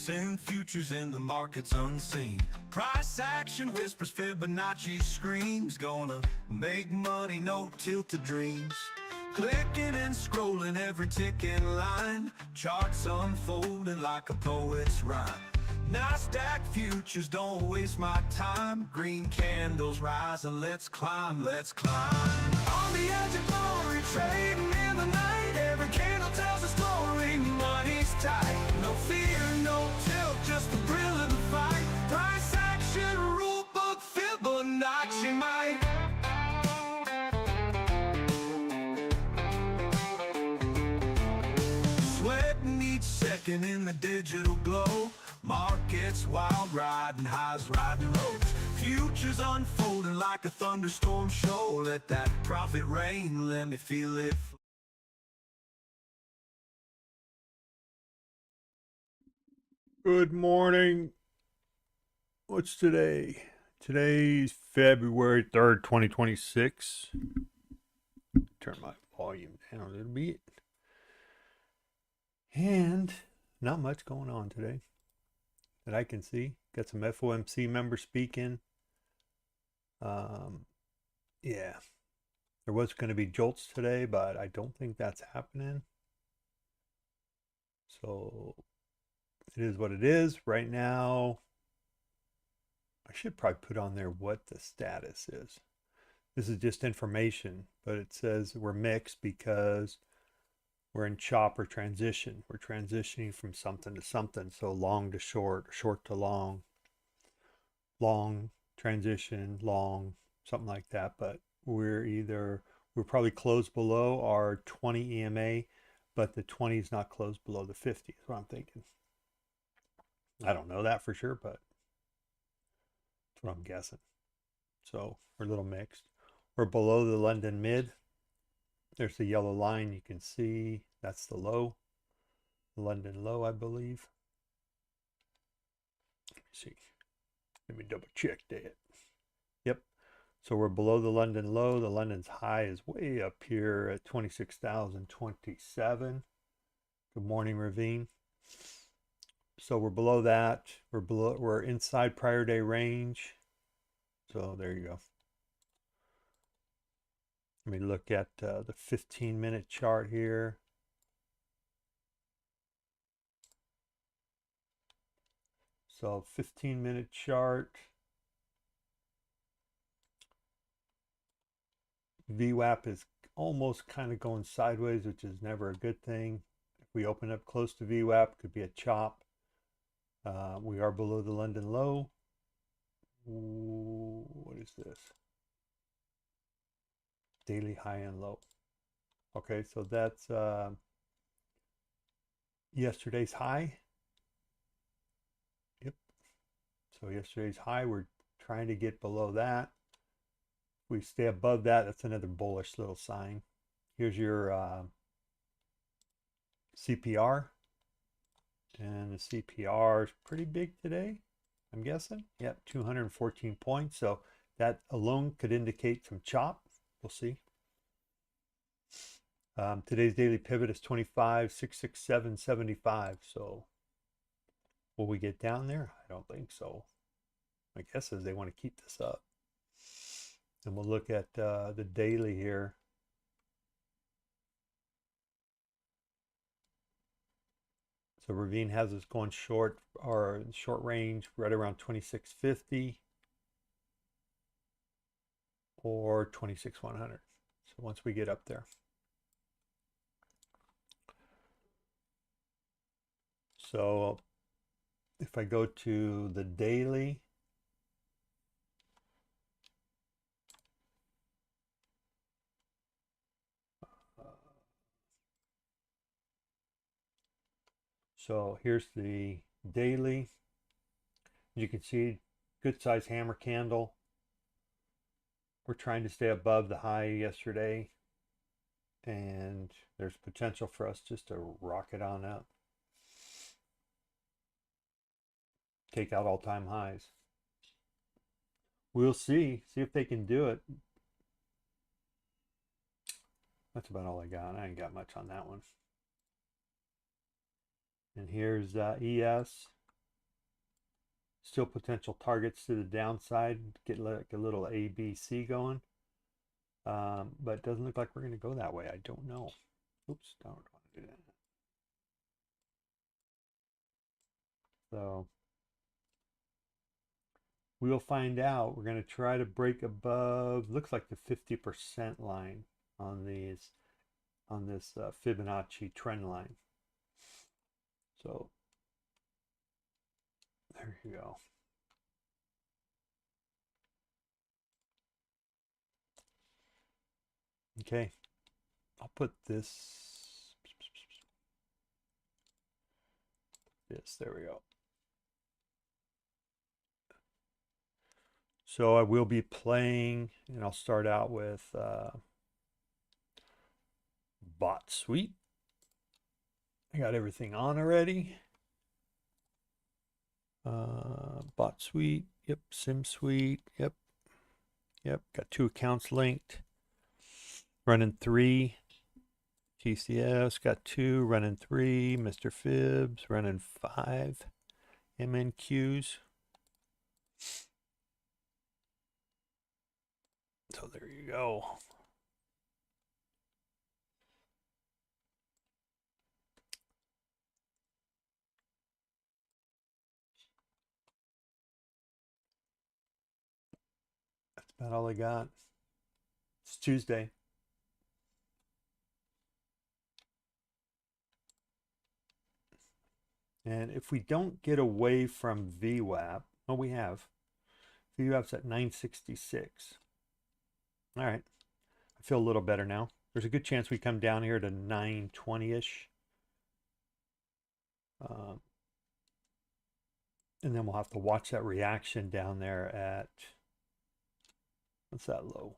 in futures in the markets unseen. Price action whispers, Fibonacci screams. Gonna make money, no tilted dreams. Clicking and scrolling every ticking line. Charts unfolding like a poet's rhyme. NASDAQ futures, don't waste my time. Green candles rise and let's climb, let's climb. On the edge of glory, trading in the night. Every candle tells a story, money's tight. No fear, no tilt, just the thrill of the fight. Price action, rule book, Fibonacci might. Sweating each second in the digital glow. Markets wild, riding highs, riding lows. Futures unfolding like a thunderstorm show. Let that profit rain, let me feel it. Good morning. What's today? Today's February 3rd, 2026. Turn my volume down a little bit. And not much going on today that I can see. Got some FOMC members speaking. Yeah, there was going to be jolts today, but I don't think that's happening. So it is what it is right now. I should probably put on there what the status is. This is just information, but it says we're mixed because we're in chop or transition. We're transitioning from something to something. So long to short, short to long, long transition, long, something like that. But we're probably closed below our 20 EMA, but the 20 is not closed below the 50 is what I'm thinking. I don't know that for sure, but that's what I'm guessing. So we're a little mixed. We're below the London mid. There's the yellow line you can see. That's the low. The London low, I believe. Let me see. Let me double check that. Yep. So we're below the London low. The London's high is way up here at 26,027. Good morning, Ravine. So we're below that. We're inside prior day range. So there you go. Let me look at the 15-minute chart here. So 15-minute chart. VWAP is almost kind of going sideways, which is never a good thing. If we open up close to VWAP, could be a chop. We are below the London low. Ooh, what is this? Daily high and low. Okay, so that's yesterday's high. Yep. So yesterday's high, we're trying to get below that. If we stay above that, that's another bullish little sign. Here's your CPR. And the CPR is pretty big today, I'm guessing. Yep, 214 points. So that alone could indicate some chop. We'll see. Today's daily pivot is 25,667.75. So will we get down there? I don't think so. My guess is they want to keep this up. And we'll look at the daily here. So Ravine has us going short, or short range, right around 2650 or 26,100. So once we get up there. So if I go to the daily, so here's the daily. You can see good size hammer candle. We're trying to stay above the high yesterday, and there's potential for us just to rocket on up. Take out all-time highs. We'll see if they can do it. That's about all I got. I ain't got much on that one. And here's ES. Still potential targets to the downside. Get like a little ABC going. But it doesn't look like we're going to go that way. I don't know. Oops, don't want to do that. So we'll find out. We're going to try to break above, looks like the 50% line on these, on this Fibonacci trend line. So there you go. Okay, I'll put this, there we go. So I will be playing, and I'll start out with Bot Suite. I got everything on already. Bot Suite, yep. Sim Suite, yep. Got 2 accounts linked. Running 3. TCS, got 2. Running 3. MrFibs, running 5. MNQs. So there you go. That's about all I got. It's Tuesday. And if we don't get away from VWAP, well, we have. VWAP's at 966. All right. I feel a little better now. There's a good chance we come down here to 920-ish. And then we'll have to watch that reaction down there at, what's that low?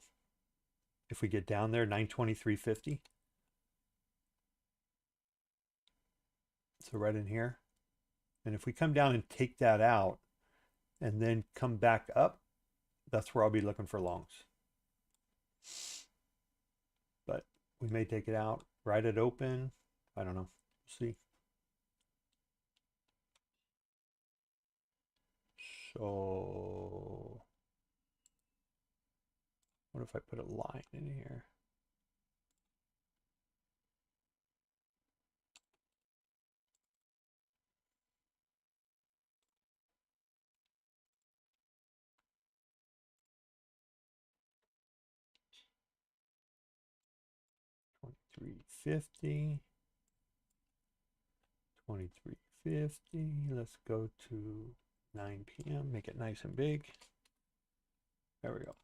If we get down there, 923.50. So right in here. And if we come down and take that out and then come back up, that's where I'll be looking for longs. But we may take it out, ride it open. I don't know. We'll see. So what if I put a line in here? $23.50. $23.50. Let's go to 9 p.m. Make it nice and big. There we go.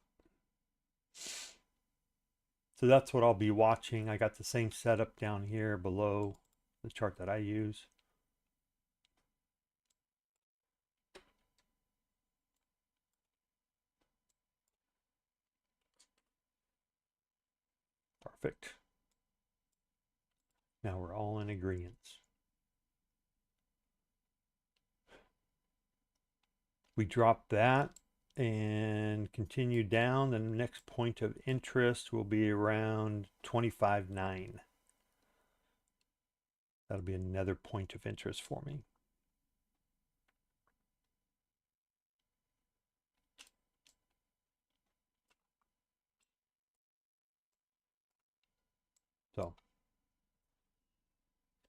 So that's what I'll be watching. I got the same setup down here below the chart that I use. Perfect. Now we're all in agreement. We drop that and continue down. The next point of interest will be around 25.9. That'll be another point of interest for me. So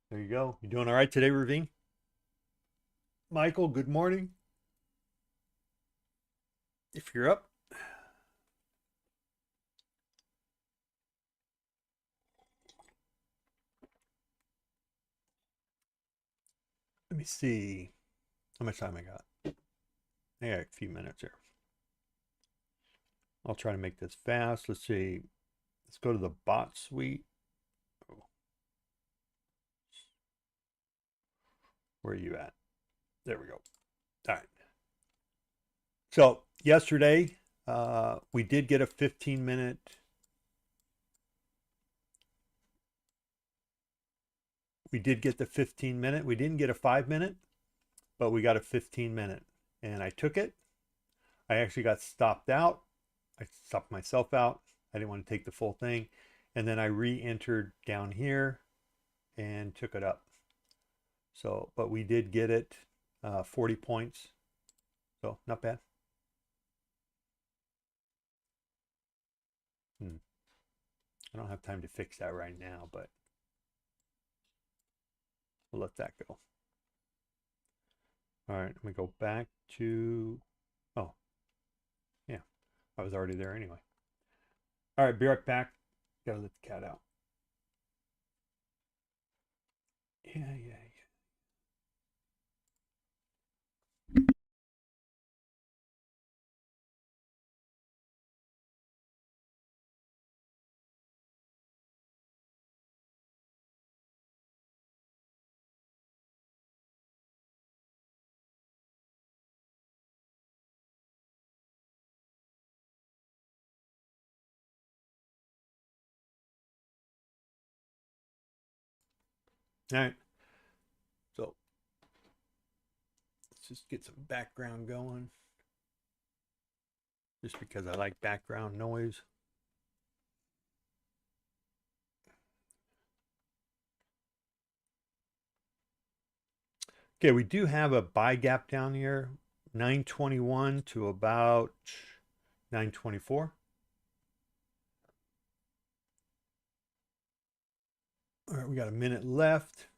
there you go. You doing all right today, Ravine? Michael, good morning. If you're up. Let me see how much time I got. I got a few minutes here. I'll try to make this fast. Let's see. Let's go to the bot suite. Oh. Where are you at? There we go. All right. So yesterday, we did get a 15-minute. We did get the 15-minute. We didn't get a 5-minute, but we got a 15-minute. And I took it. I actually got stopped out. I stopped myself out. I didn't want to take the full thing. And then I re-entered down here and took it up. So, but we did get it 40 points. So not bad. I don't have time to fix that right now, but we'll let that go. All right, let me go back to, oh, yeah, I was already there anyway. All right, be right back. Gotta let the cat out. Yeah. All right, so let's just get some background going, just because I like background noise. Okay, we do have a buy gap down here, 921 to about 924. All right, we got a minute left.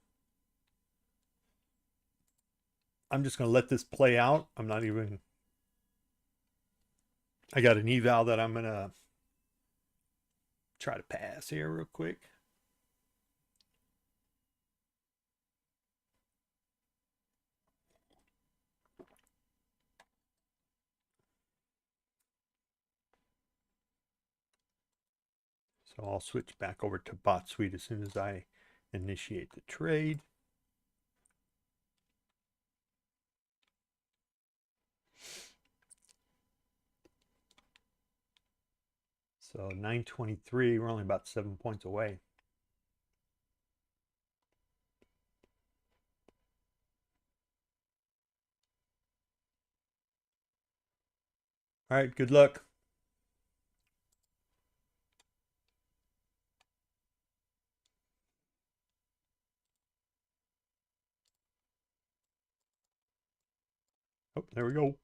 I'm just going to let this play out. I'm not even, I got an eval that I'm going to try to pass here real quick. So I'll switch back over to bot suite as soon as I initiate the trade. So 923, we're only about 7 points away. All right, good luck. Oh, there we go.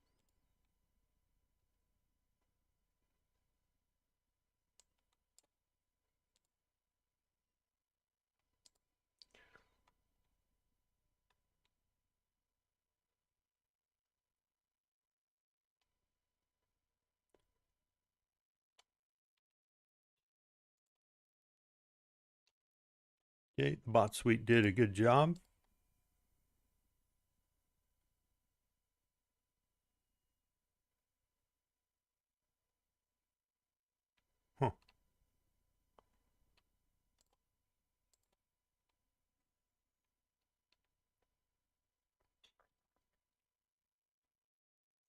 Okay, the bot suite did a good job. Huh.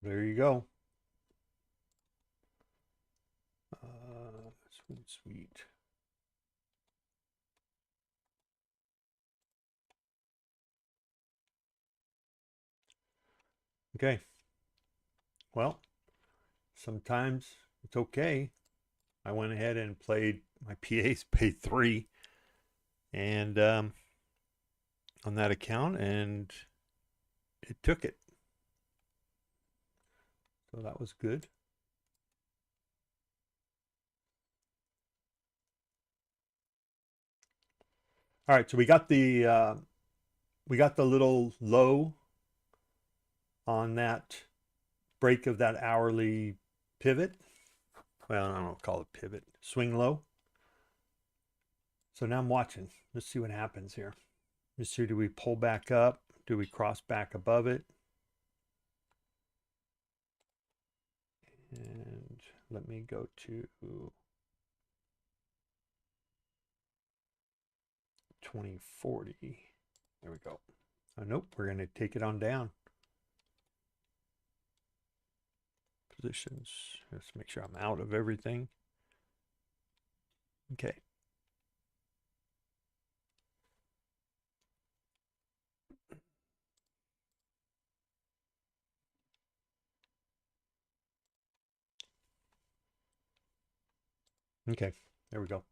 There you go. Sweet. Okay. Well, sometimes it's okay. I went ahead and played, my PAs paid 3 and on that account, and it took it. So that was good. All right, so we got the little low on that break of that hourly pivot. Well, I don't know, call it pivot, swing low. So now I'm watching. Let's see what happens here. Let's see, do we pull back up? Do we cross back above it? And let me go to 2040. There we go. Oh, nope, we're going to take it on down. Positions. Let's make sure I'm out of everything. Okay. Okay, there we go.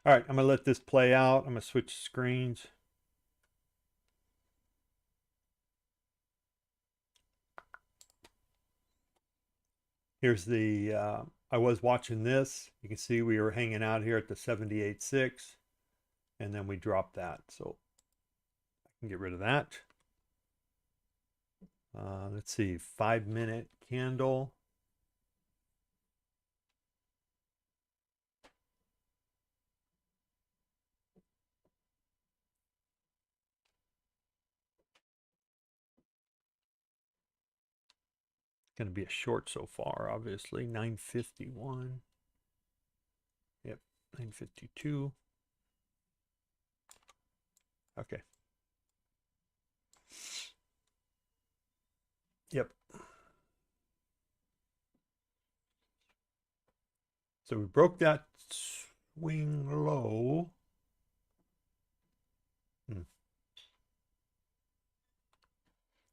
All right, I'm going to let this play out. I'm going to switch screens. Here's the, I was watching this. You can see we were hanging out here at the 78.6, and then we dropped that. So I can get rid of that. Let's see, 5-minute candle. Going to be a short so far, obviously. 951. Yep, 952. Okay. Yep. So we broke that swing low.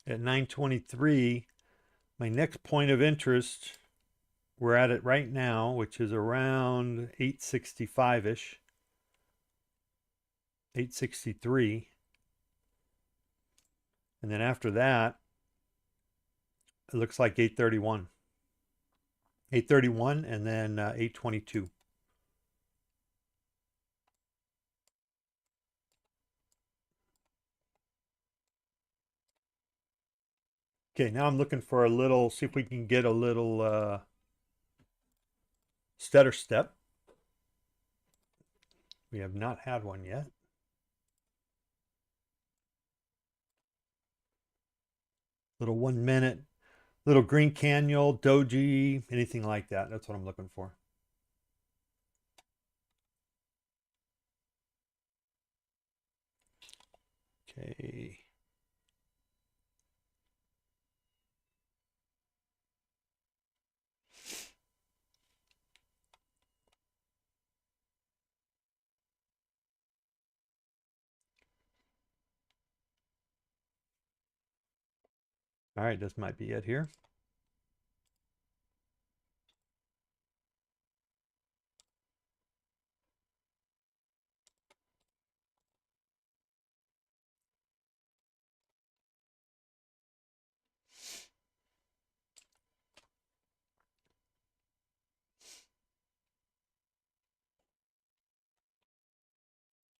At 923, my next point of interest, we're at it right now, which is around 865-ish, 863. And then after that, it looks like 831. 831 and then 822. Okay, now I'm looking for a little, see if we can get a little stutter step. We have not had one yet. Little 1 minute, little green candle, doji, anything like that. That's what I'm looking for. Okay. All right, this might be it here.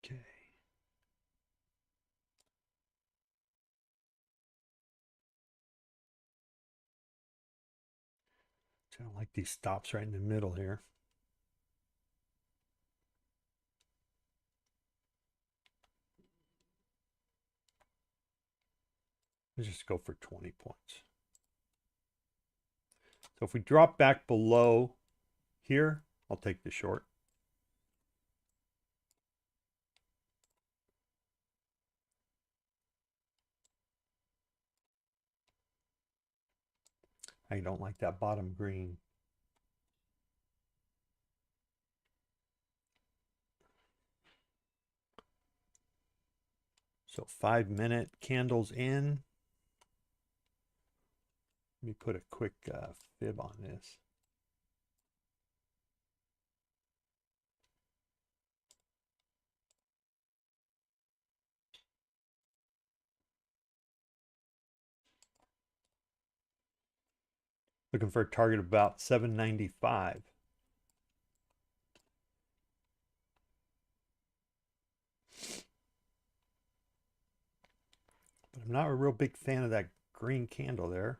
Okay. I don't like these stops right in the middle here. Let's just go for 20 points. So if we drop back below here, I'll take the short. I don't like that bottom green. So 5-minute candles in. Let me put a quick fib on this. Looking for a target of about 795. But I'm not a real big fan of that green candle there.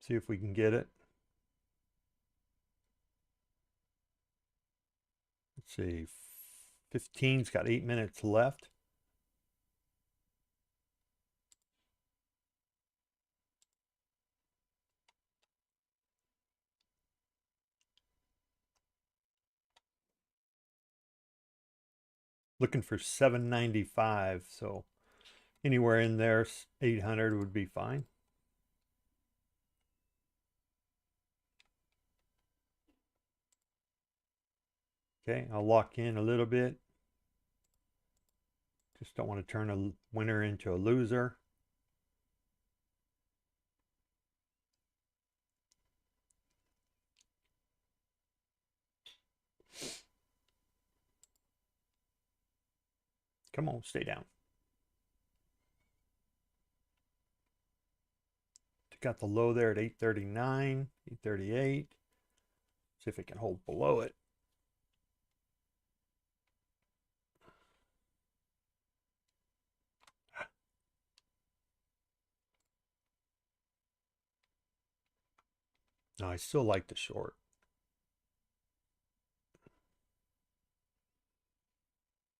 See if we can get it. Let's see, 15's got 8 minutes left. Looking for 795, so anywhere in there, 800 would be fine. Okay, I'll lock in a little bit. Just don't want to turn a winner into a loser. Come on, stay down. Got the low there at 839, 838. See if it can hold below it. No, I still like the short.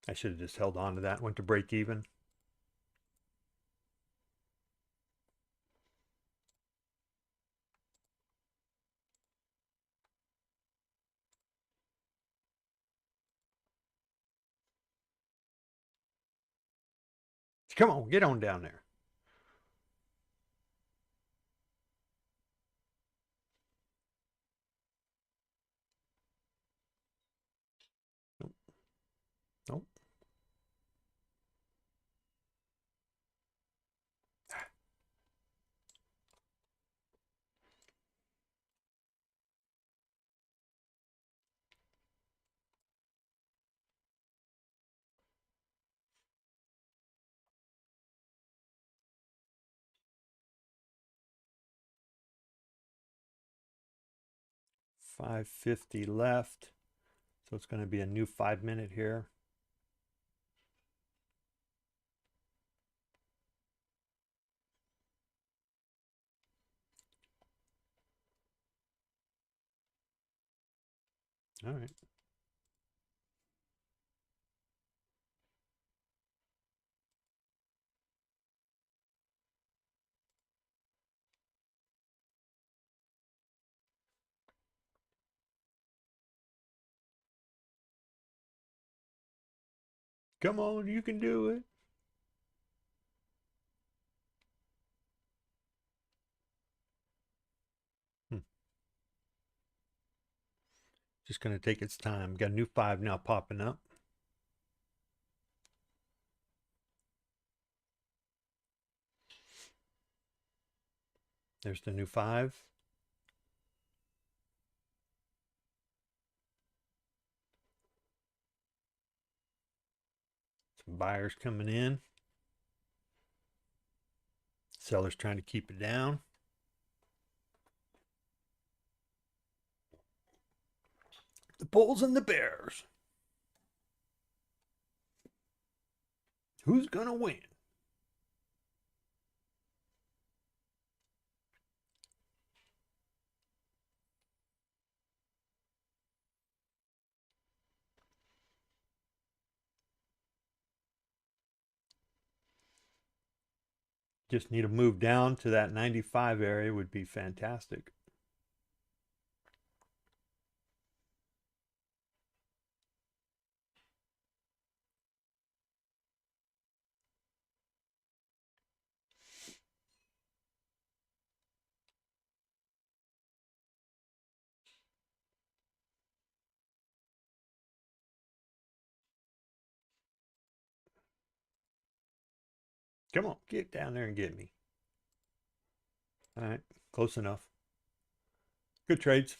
I should have just held on to that, went to break even. Come on, get on down there. Nope. Nope. $5.50 left. So it's going to be a new 5-minute here. All right. Come on, you can do it. Just going to take its time. Got a new 5 now popping up. There's the new 5. Some buyers coming in. Sellers trying to keep it down. The Bulls and the Bears. Who's going to win? Just need to move down to that 95 area would be fantastic. Come on, get down there and get me. All right, close enough. Good trades.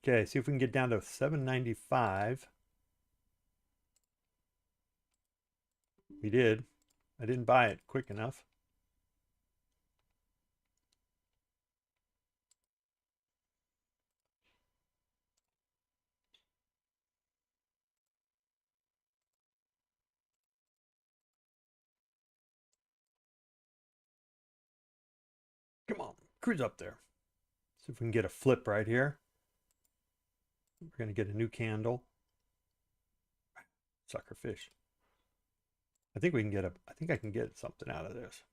Okay, see if we can get down to 795. We did. I didn't buy it quick enough. Come on, cruise up there. See if we can get a flip right here. We're going to get a new candle. Sucker fish. I think we can get I think I can get something out of this.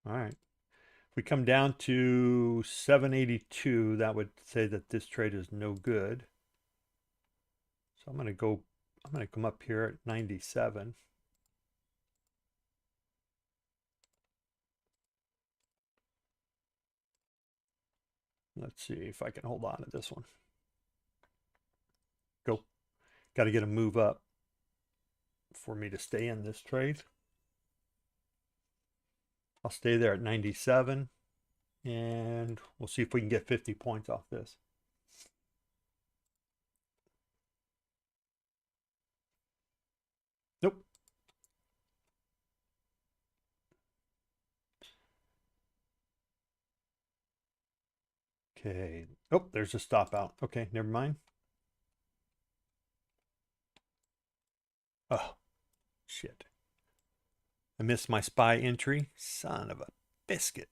All right. If we come down to 782, that would say that this trade is no good. So I'm going to come up here at 97. Let's see if I can hold on to this one. Got to get a move up for me to stay in this trade. I'll stay there at 97, and we'll see if we can get 50 points off this. Nope. Okay. Oh, there's a stop out. Okay, never mind. Oh, shit. I missed my SPY entry. Son of a biscuit.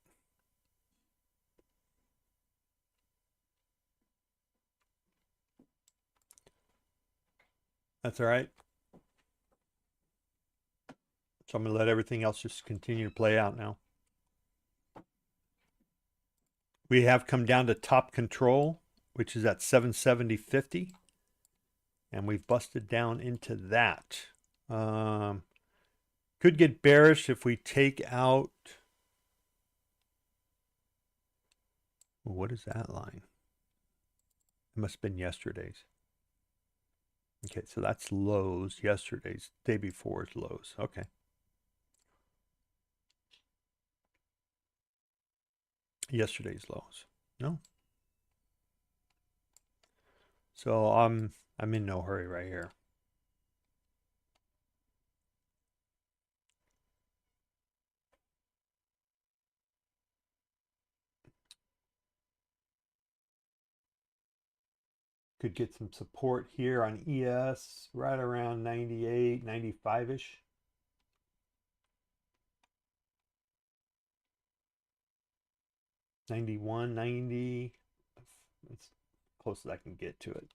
That's all right. So I'm going to let everything else just continue to play out now. We have come down to top control, which is at 770.50. And we've busted down into that. Could get bearish if we take out. What is that line? It must have been yesterday's. Okay, so that's lows. Yesterday's, day before's lows. Okay. Yesterday's lows. No. So I'm in no hurry right here. Could get some support here on ES right around 98, 95-ish. $91, $90. It's close as I can get to it.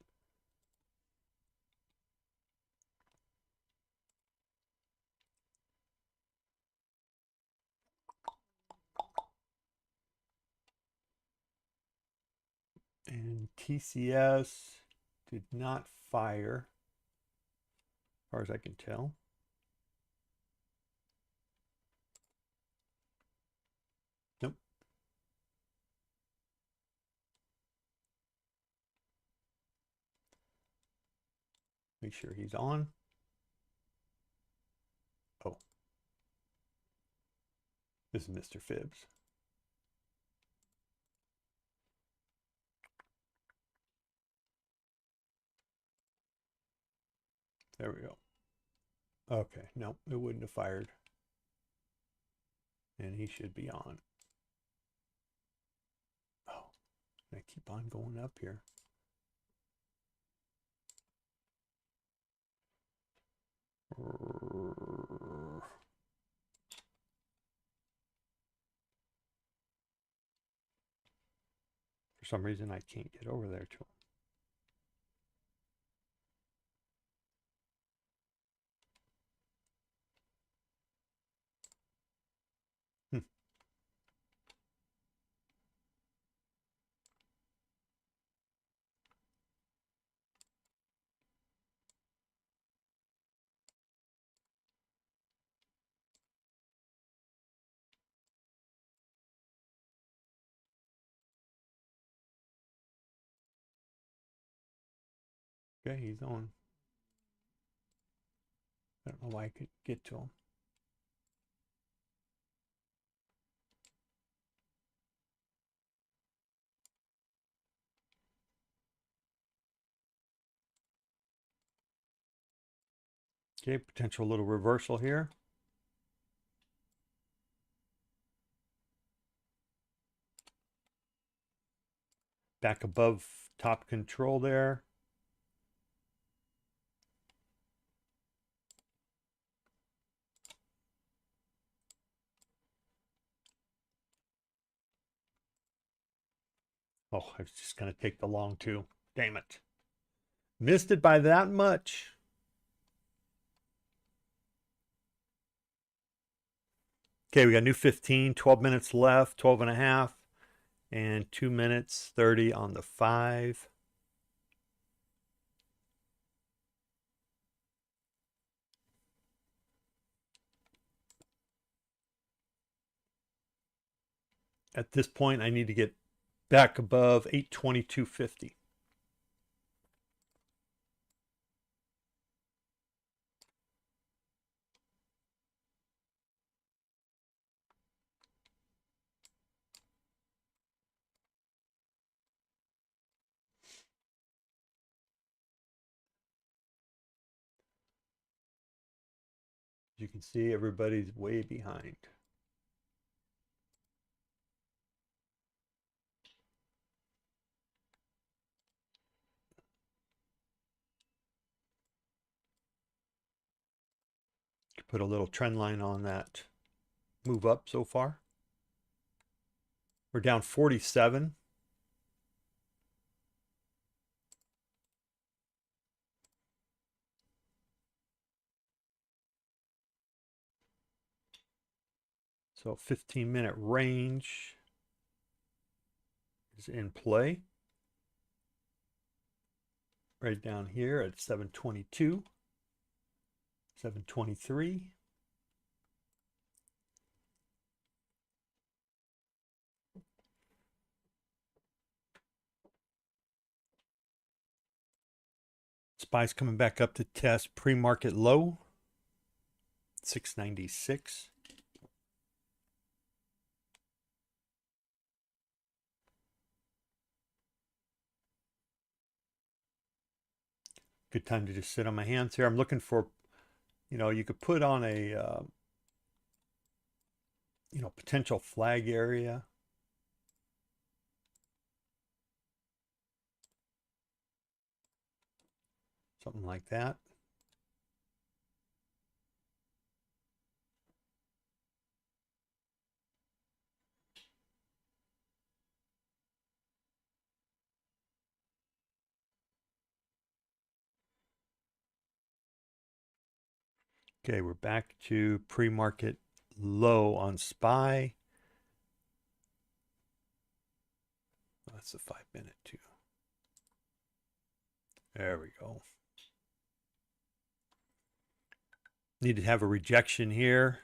And TCS did not fire, as far as I can tell. Nope. Make sure he's on. Oh. This is Mr. Fibs. There we go. Okay, no, it wouldn't have fired. And he should be on. Oh, I keep on going up here. For some reason, I can't get over there to him. Okay, he's on. I don't know why I could get to him. Okay, potential little reversal here. Back above top control there. Oh, I was just going to take the long two. Damn it. Missed it by that much. Okay, we got new 15, 12 minutes left, 12 and a half, and 2 minutes 30 on the 5. At this point, I need to get back above 822.50. You can see everybody's way behind. Put a little trend line on that move up so far. We're down 47. So 15-minute range is in play. Right down here at 722, 723. SPY's coming back up to test pre-market low, 696. Good time to just sit on my hands here. I'm looking for, you could put on a, potential flag area. Something like that. Okay, we're back to pre-market low on SPY. That's the 5-minute too. There we go. Need to have a rejection here.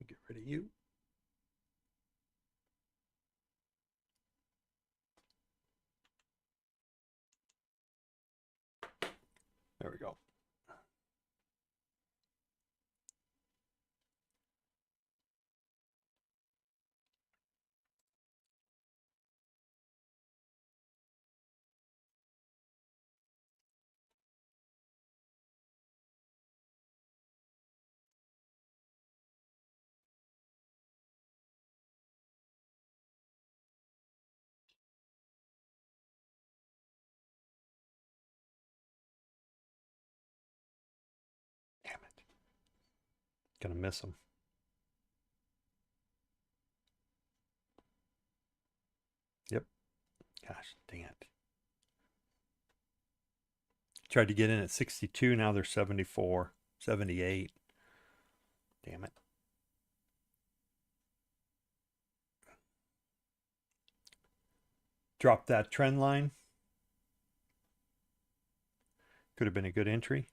Get rid of you. There we go. Damn it. Gonna miss them. Yep. Gosh, dang it. Tried to get in at 62. Now they're 74, 78. Damn it. Drop that trend line. Could have been a good entry.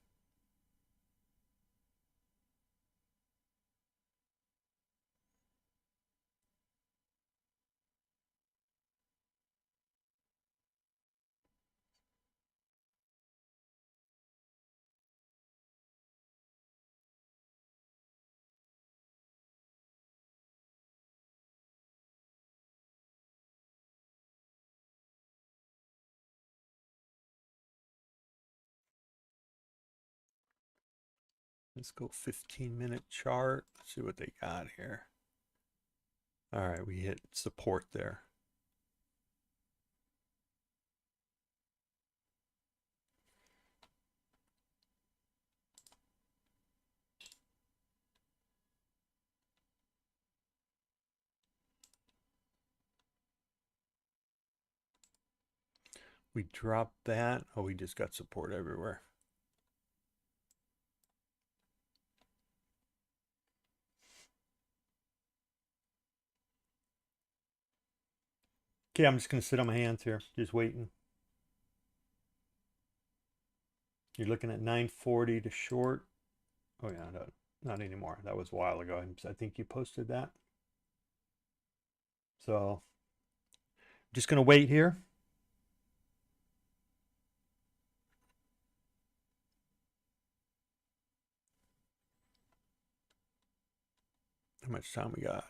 Let's go 15-minute chart. Let's see what they got here. All right, we hit support there. We dropped that. Oh, we just got support everywhere. Okay, I'm just going to sit on my hands here, just waiting. You're looking at 940 to short. Oh yeah, no, not anymore. That was a while ago. I think you posted that. So just going to wait here. How much time we got?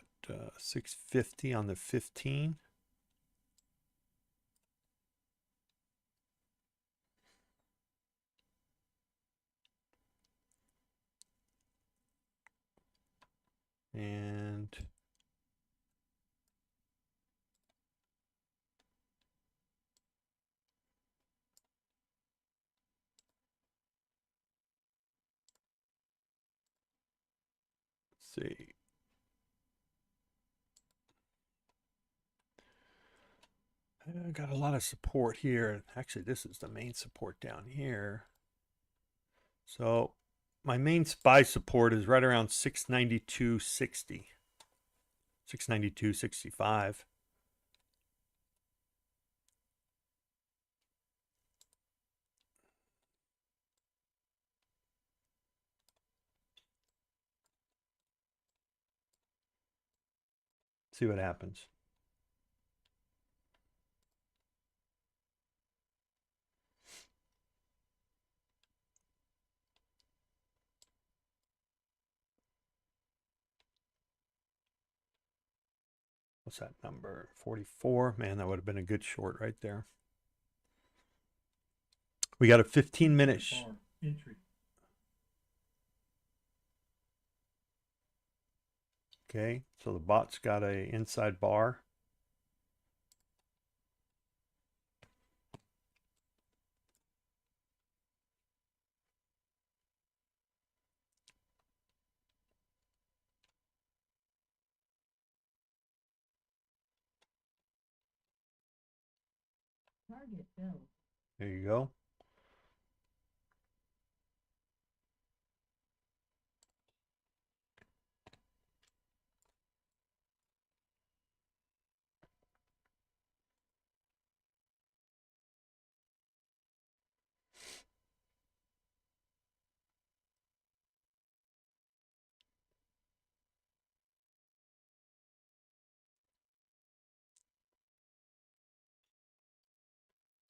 6:50 on the 15. And let's see. I got a lot of support here. Actually, this is the main support down here. So my main SPY support is right around 692.60, 692.65. See what happens. What's that number? 44. Man, that would have been a good short right there. We got a 15-minute entry. Okay, so the bot's got a inside bar. Target filled. There you go.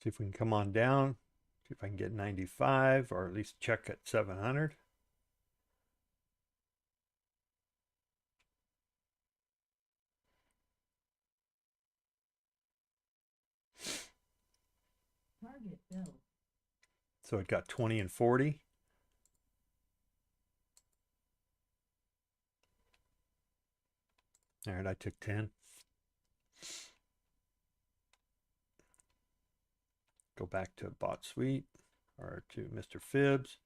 See if we can come on down. See if I can get 95 or at least check at 700. Target filled. So it got 20 and 40. All right, I took 10. Go back to bot suite or to Mr. Fibs.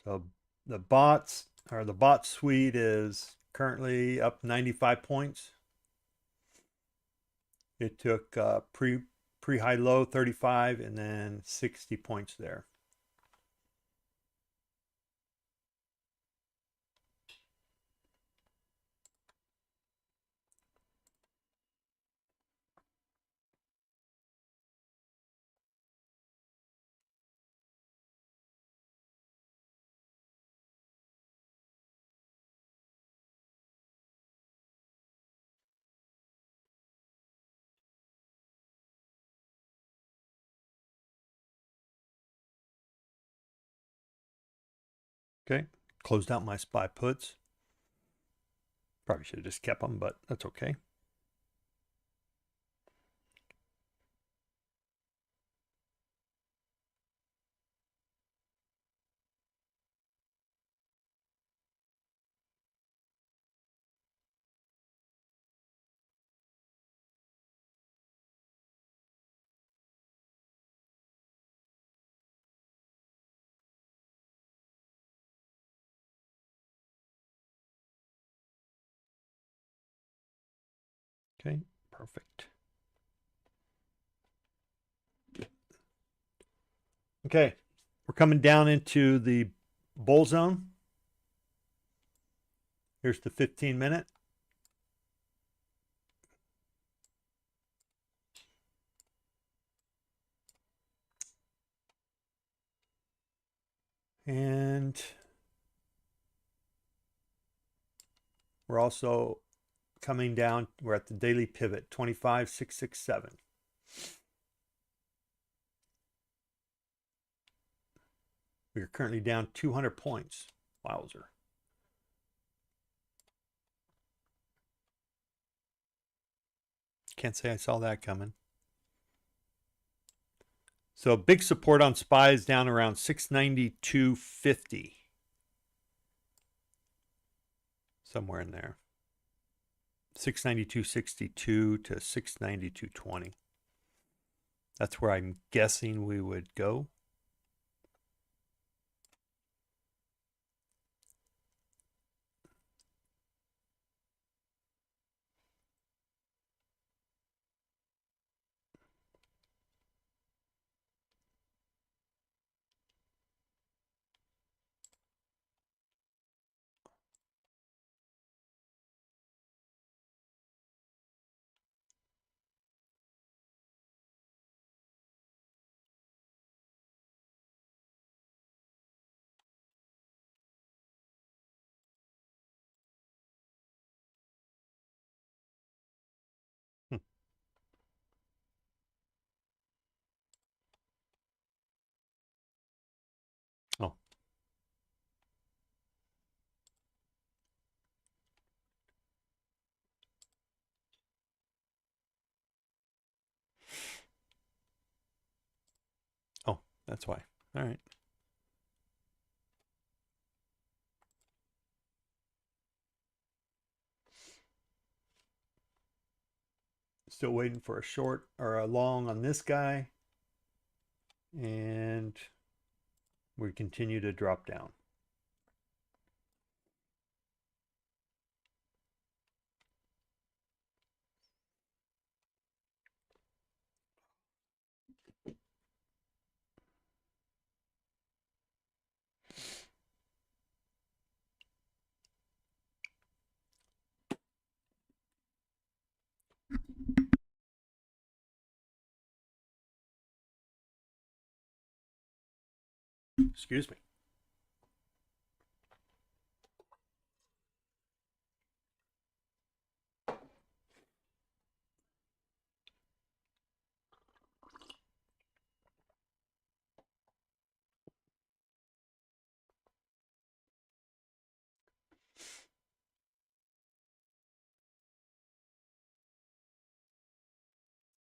So the bots or the bot suite is currently up 95 points. It took pre high low 35 and then 60 points there. Okay, closed out my SPY puts. Probably should have just kept them, but that's okay. Okay, perfect. Okay, we're coming down into the bull zone. Here's the 15-minute. And we're also coming down. We're at the daily pivot, 25,667. We are currently down 200 points. Wowzer. Can't say I saw that coming. So big support on SPY is down around 692.50. Somewhere in there. 692.62 to 692.20. That's where I'm guessing we would go. Oh. Oh, that's why. All right. Still waiting for a short or a long on this guy. And we continue to drop down. Excuse me.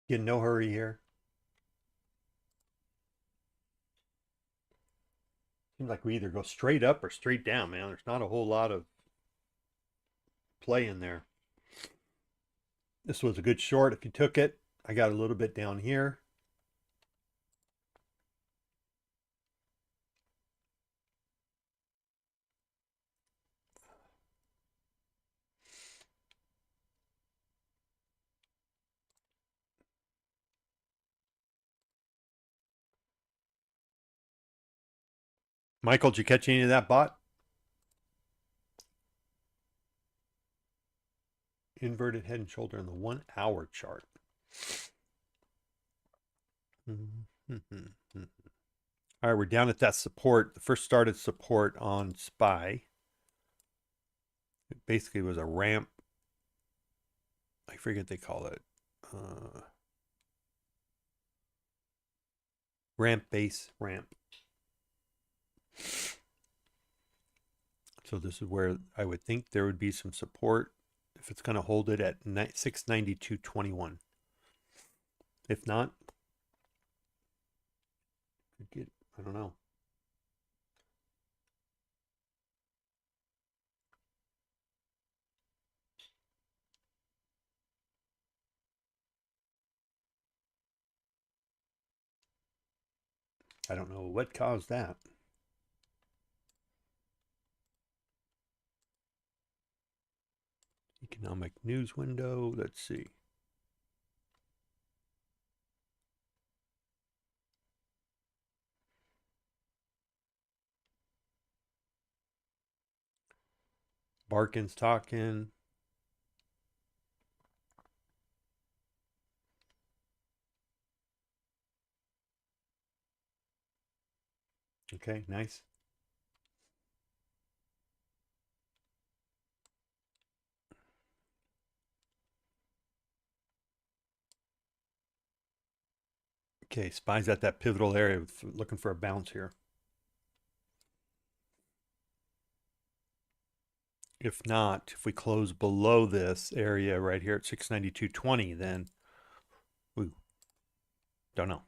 In no hurry here. Seems like we either go straight up or straight down, man. There's not a whole lot of play in there. This was a good short if you took it. I got a little bit down here. Michael, did you catch any of that bot? Inverted head and shoulder in the 1 hour chart. All right, we're down at that support. The first started support on SPY. It basically was a ramp. I forget they call it. Ramp base ramp. So this is where I would think there would be some support if it's going to hold it at 692.21. If not, I don't know. I don't know what caused that. Economic news window. Let's see. Barkin's talking. Okay, nice. Okay, SPY's at that pivotal area looking for a bounce here. If not, if we close below this area right here at 692.20, then we don't know.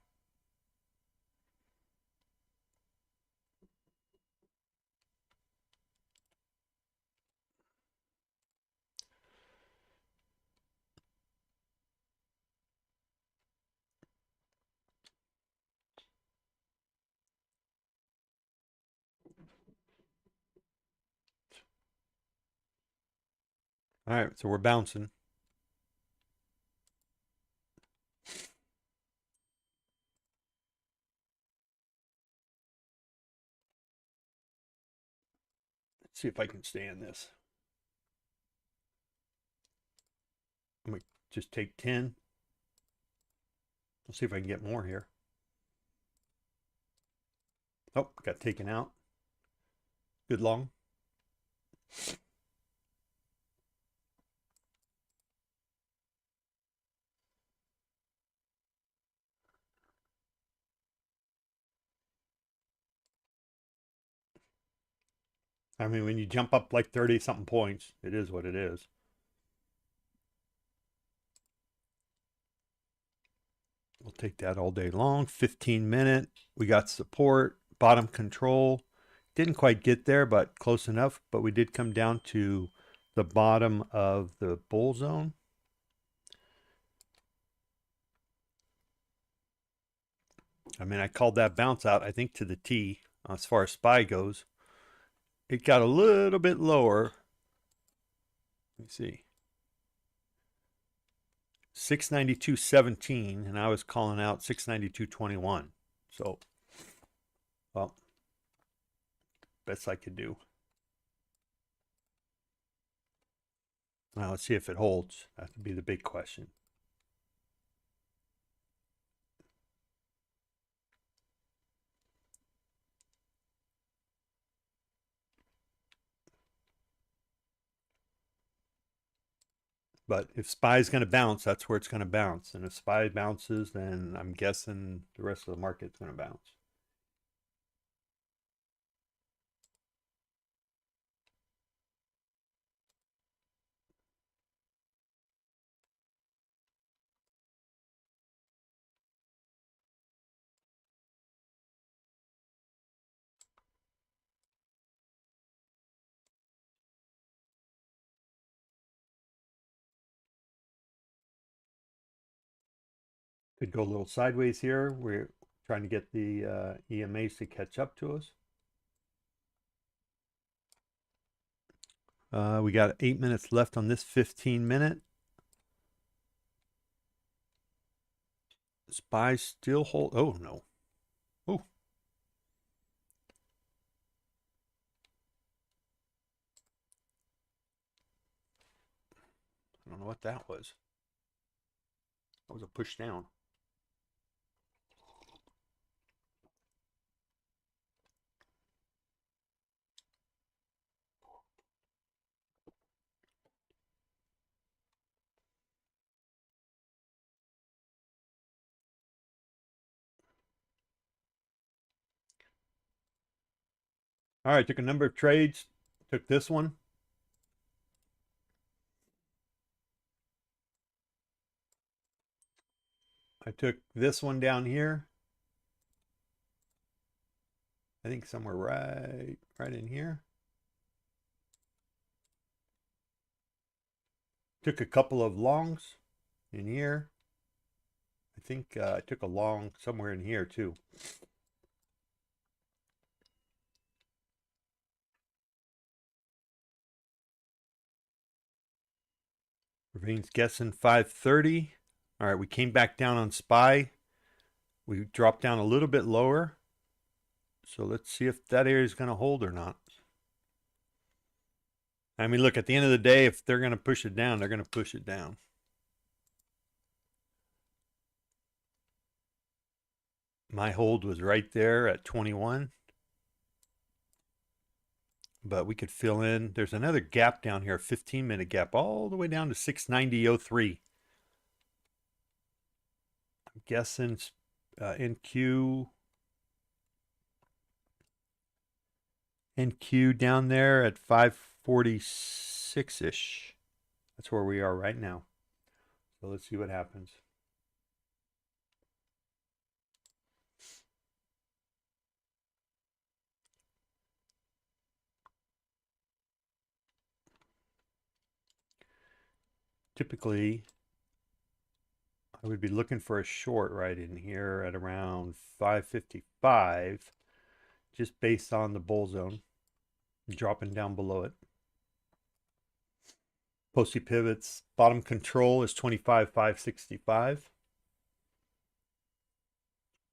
All right, so we're bouncing. Let's see if I can stay in this. I'm gonna just take 10. Let's see if I can get more here. Oh, got taken out. Good long. I mean, when you jump up like 30 something points, it is what it is. We'll take that all day long. 15-minute. We got support, bottom control. Didn't quite get there, but close enough. But we did come down to the bottom of the bull zone. I mean, I called that bounce out, I think, to the T as far as SPY goes. It got a little bit lower. Let me see. 692.17, and I was calling out 692.21. So, well, best I could do. Now let's see if it holds. That would be the big question. But if SPY is going to bounce, that's where it's going to bounce. And if SPY bounces, then I'm guessing the rest of the market's going to bounce. Could go a little sideways here. We're trying to get the EMAs to catch up to us. We got 8 minutes left on this 15-minute. SPY still hold. Oh, no. Oh. I don't know what that was. That was a push down. All right, took a number of trades. Took this one. I took this one down here. I think somewhere right in here. Took a couple of longs in here. I think I took a long somewhere in here too. Ravine's guessing 530. All right, we came back down on SPY. We dropped down a little bit lower. So let's see if that area is going to hold or not. I mean, look, at the end of the day, if they're going to push it down, they're going to push it down. My hold was right there at 21. But we could fill in. There's another gap down here, a 15-minute gap, all the way down to 690.03. I'm guessing NQ down there at 5 46-ish. That's where we are right now. So let's see what happens. Typically, I would be looking for a short right in here at around 555, just based on the bull zone, dropping down below it. Posty pivots, bottom control is 25,565.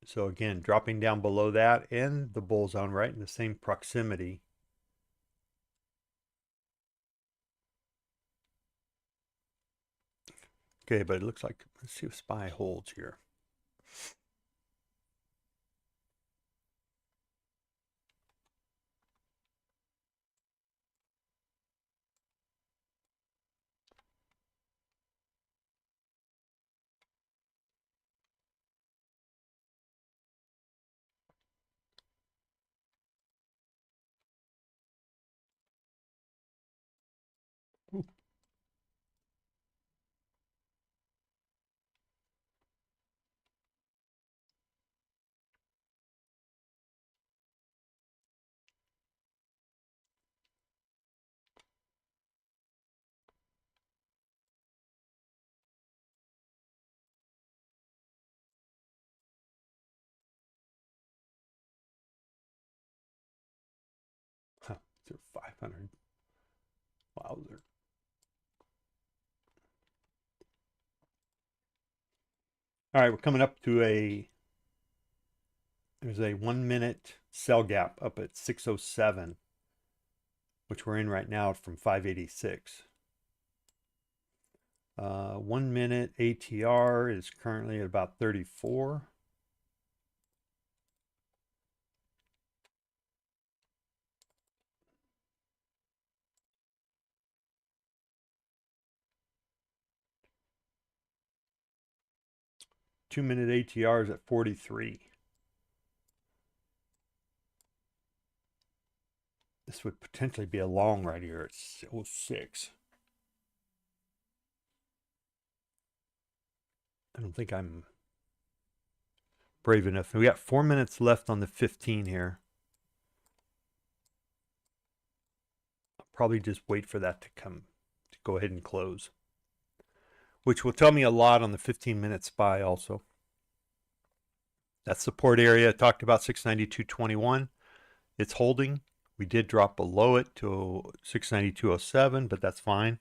So again, dropping down below that and the bull zone right in the same proximity. Okay, but it looks like, let's see if SPY holds here. Ooh. Huh, 500. Wowzer. All right, we're coming up to there's a 1 minute sell gap up at 607, which we're in right now from 586. 1 minute ATR is currently at about 34. Two-minute ATR is at 43. This would potentially be a long right here at 06. I don't think I'm brave enough. We got 4 minutes left on the 15 here. I'll probably just wait for that to go ahead and close, which will tell me a lot on the 15-minute SPY also. That support area I talked about, 692.21. It's holding. We did drop below it to 692.07, but that's fine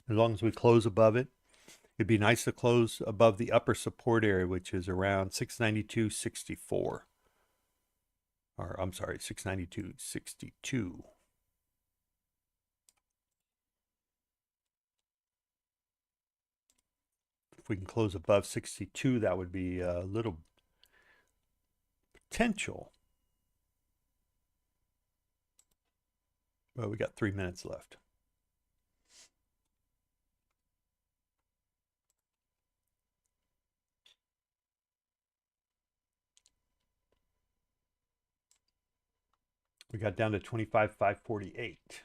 as long as we close above it. It'd be nice to close above the upper support area, which is around 692.64. Or I'm sorry, 692.62. If we can close above 62, that would be a little potential. Well, we got 3 minutes left. We got down to 25,548.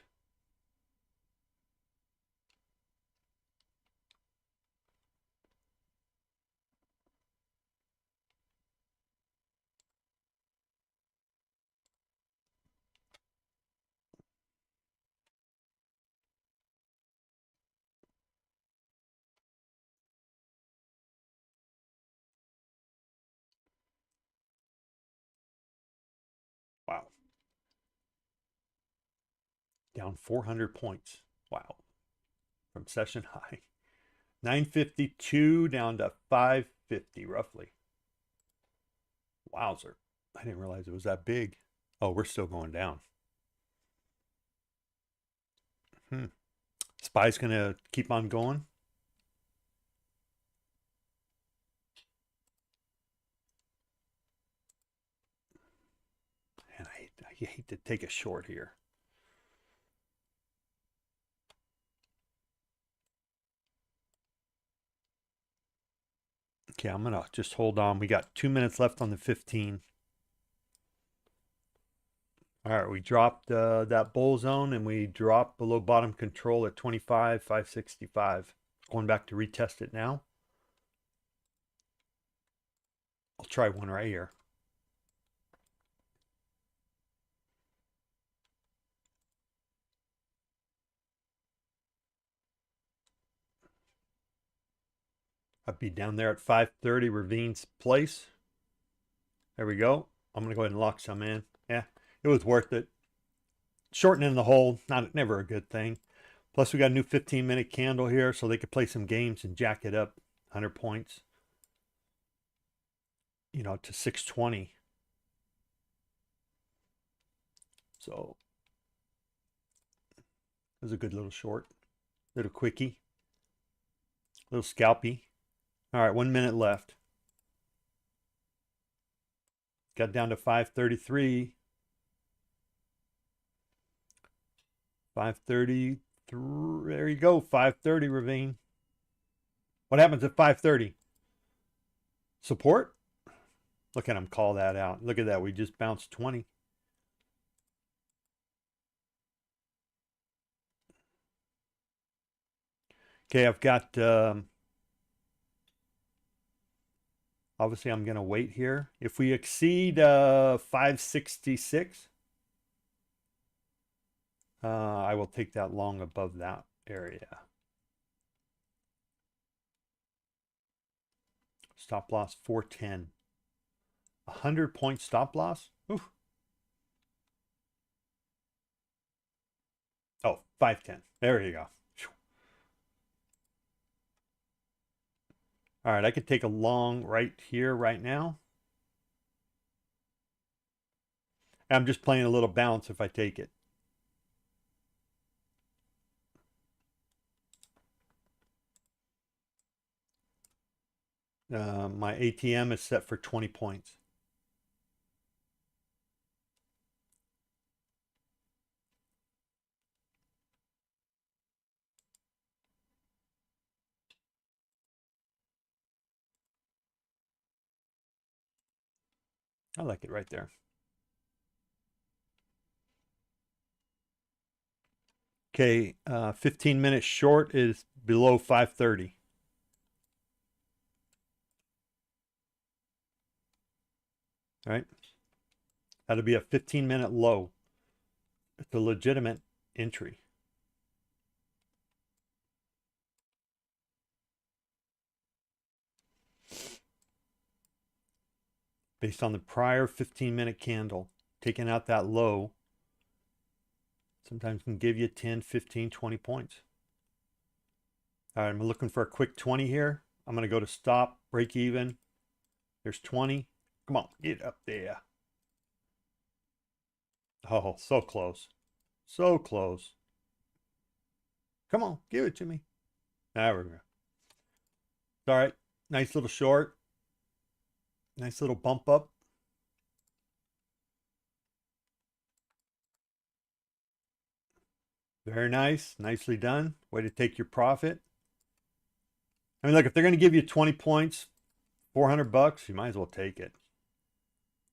Wow. Down 400 points. Wow. From session high. 952 down to 550 roughly. Wowzer. I didn't realize it was that big. Oh, we're still going down. SPY's going to keep on going. And I hate to take a short here. Okay, I'm going to just hold on. We got 2 minutes left on the 15. All right, we dropped that bull zone and we dropped below bottom control at 25,565. Going back to retest it now. I'll try one right here. I'd be down there at 530 Ravine's place. There we go. I'm going to go ahead and lock some in. Yeah, it was worth it. Shortening the hole, never a good thing. Plus, we got a new 15-minute candle here, so they could play some games and jack it up 100 points, you know, to 620. So, it was a good little short, little quickie, little scalpy. All right, 1 minute left. Got down to 533. 530. There you go, 530 Ravine. What happens at 530? Support? Look at him call that out. Look at that. We just bounced 20. Okay, I've got, obviously I'm going to wait here. If we exceed 566, I will take that long above that area. Stop loss 410. 100-point stop loss? Oof. Oh, 510. There you go. All right, I could take a long right here right now. I'm just playing a little bounce if I take it. My ATM is set for 20 points. I like it right there. Okay, 15 minutes short is below 530. All right. That'll be a 15-minute low. It's a legitimate entry. Based on the prior 15-minute candle, taking out that low, sometimes can give you 10, 15, 20 points. All right, I'm looking for a quick 20 here. I'm going to go to stop, break even. There's 20. Come on, get up there. Oh, so close. So close. Come on, give it to me. There we go. All right, nice little short. Nice little bump up. Very nice. Nicely done. Way to take your profit. I mean, look, if they're going to give you 20 points, 400 bucks, you might as well take it.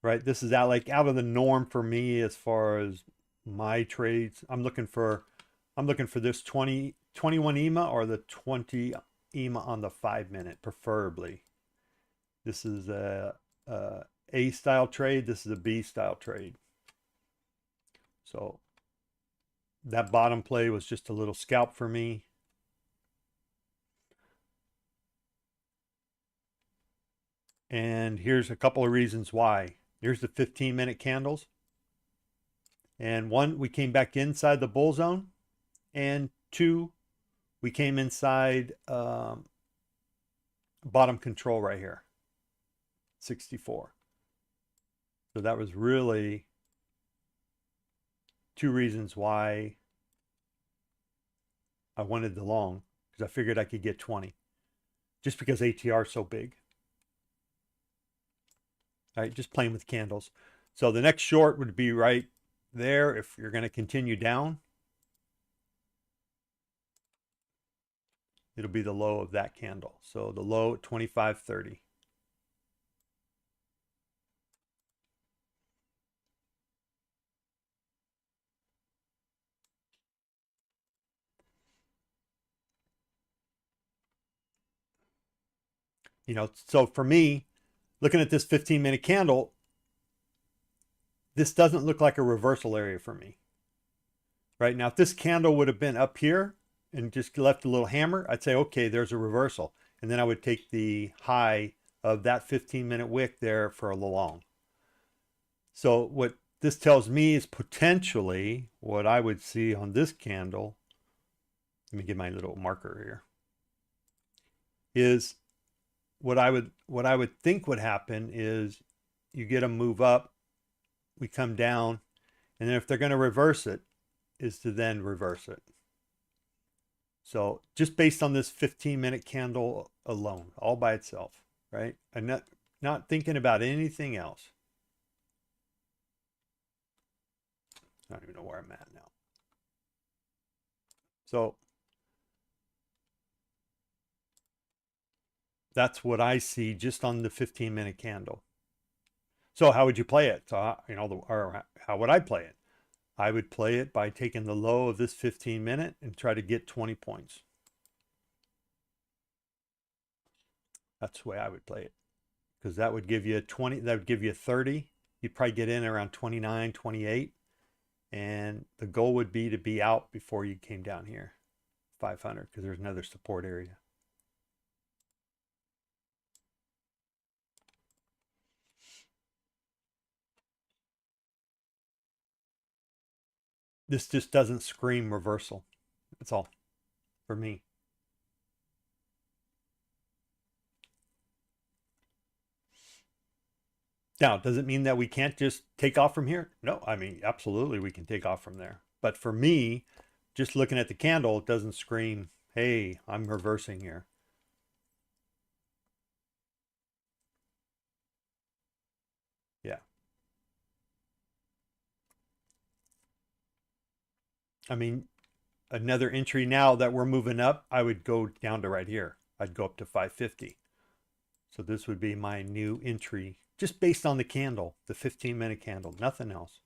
Right? This is out of the norm for me as far as my trades. I'm looking for this 21 EMA or the 20 EMA on the 5-minute, preferably. This is a style trade. This is a B style trade. So that bottom play was just a little scalp for me. And here's a couple of reasons why. Here's the 15-minute candles. And one, we came back inside the bull zone. And two, we came inside bottom control right here. 64. So that was really two reasons why I wanted the long, because I figured I could get 20 just because ATR is so big. All right, just playing with candles. So the next short would be right there if you're going to continue down. It'll be the low of that candle. So the low at 25.30. You know, so for me, looking at this 15-minute candle, this doesn't look like a reversal area for me. Right now, if this candle would have been up here and just left a little hammer, I'd say, okay, there's a reversal. And then I would take the high of that 15-minute wick there for a long. So what this tells me is potentially what I would see on this candle. Let me get my little marker here. Is what I would think would happen is you get a move up, we come down, and then if they're going to reverse it, is to then reverse it. So just based on this 15-minute candle alone, all by itself, right? I'm not thinking about anything else. I don't even know where I'm at now. So that's what I see just on the 15-minute candle. So how would you play it? So, you know, or how would I play it? I would play it by taking the low of this 15-minute and try to get 20 points. That's the way I would play it. Because that would give you 20, that would give you 30. You'd probably get in around 29, 28. And the goal would be to be out before you came down here, 500, because there's another support area. This just doesn't scream reversal. That's all for me. Now, does it mean that we can't just take off from here? No, I mean, absolutely we can take off from there. But for me, just looking at the candle, it doesn't scream, hey, I'm reversing here. Yeah. I mean, another entry now that we're moving up, I would go down to right here. I'd go up to 550. So this would be my new entry, just based on the candle, the 15-minute candle, nothing else.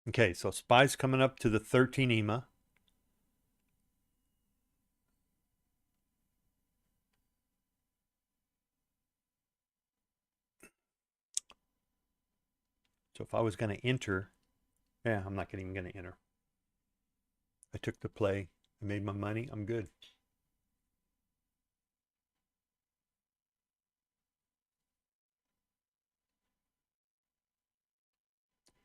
Okay, so SPY's coming up to the 13 EMA. So if I was going to enter, yeah, I'm not even going to enter. I took the play, I made my money, I'm good.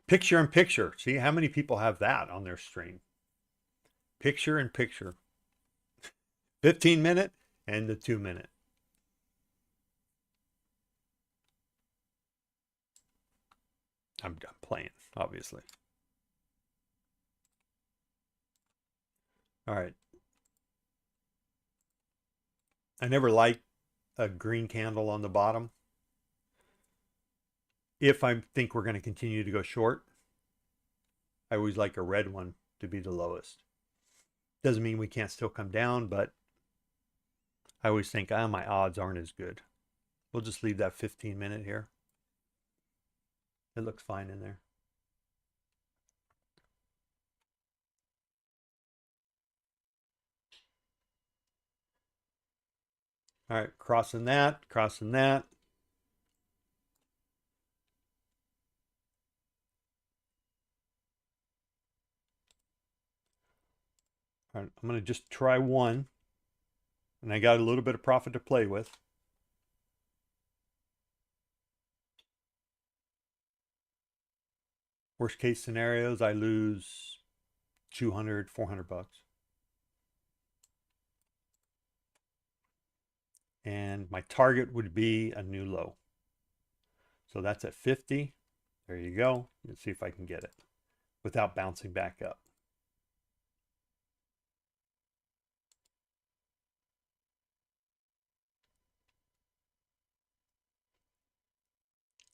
Picture in picture. See how many people have that on their stream? Picture in picture. 15-minute and the 2-minute. I'm done playing, obviously. All right. I never like a green candle on the bottom. If I think we're going to continue to go short, I always like a red one to be the lowest. Doesn't mean we can't still come down, but I always think, my odds aren't as good. We'll just leave that 15-minute here. It looks fine in there. All right, crossing that, crossing that. All right, I'm going to just try one. And I got a little bit of profit to play with. Worst case scenarios, I lose 200, 400 bucks. And my target would be a new low. So that's at 50. There you go. Let's see if I can get it without bouncing back up.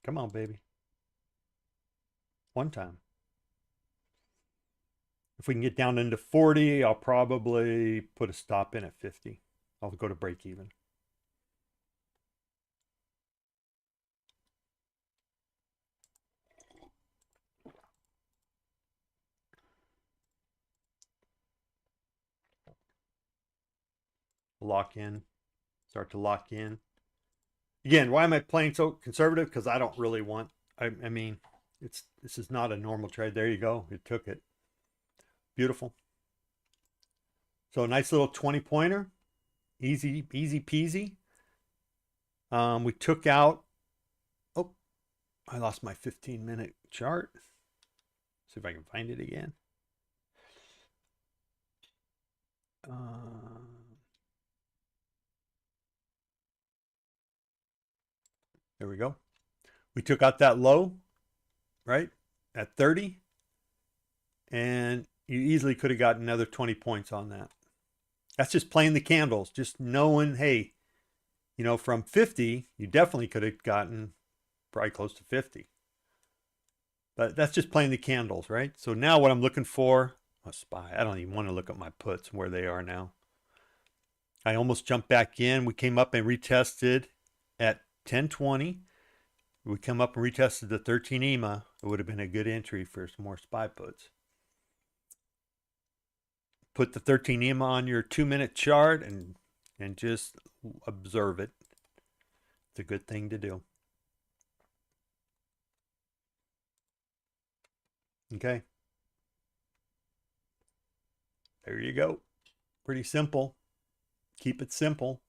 Come on, baby. One time. If we can get down into 40, I'll probably put a stop in at 50. I'll go to break even. lock in, start to lock in. Again, why am I playing so conservative? Because I don't really want, I mean, this is not a normal trade. There you go. It took it. Beautiful. So a nice little 20-pointer. Easy peasy. We took out, oh, I lost my 15-minute chart. See if I can find it again. There we go. We took out that low, right, at 30. And you easily could have gotten another 20 points on that. That's just playing the candles, just knowing, hey, you know, from 50, you definitely could have gotten probably close to 50. But that's just playing the candles, right? So now what I'm looking for, a SPY. I don't even want to look at my puts where they are now. I almost jumped back in. We came up and retested at 1020. We come up and retested the 13 EMA. It would have been a good entry for some more SPY puts. Put the 13 EMA on your 2-minute chart and just observe it. It's a good thing to do. Okay. There you go. Pretty simple. Keep it simple.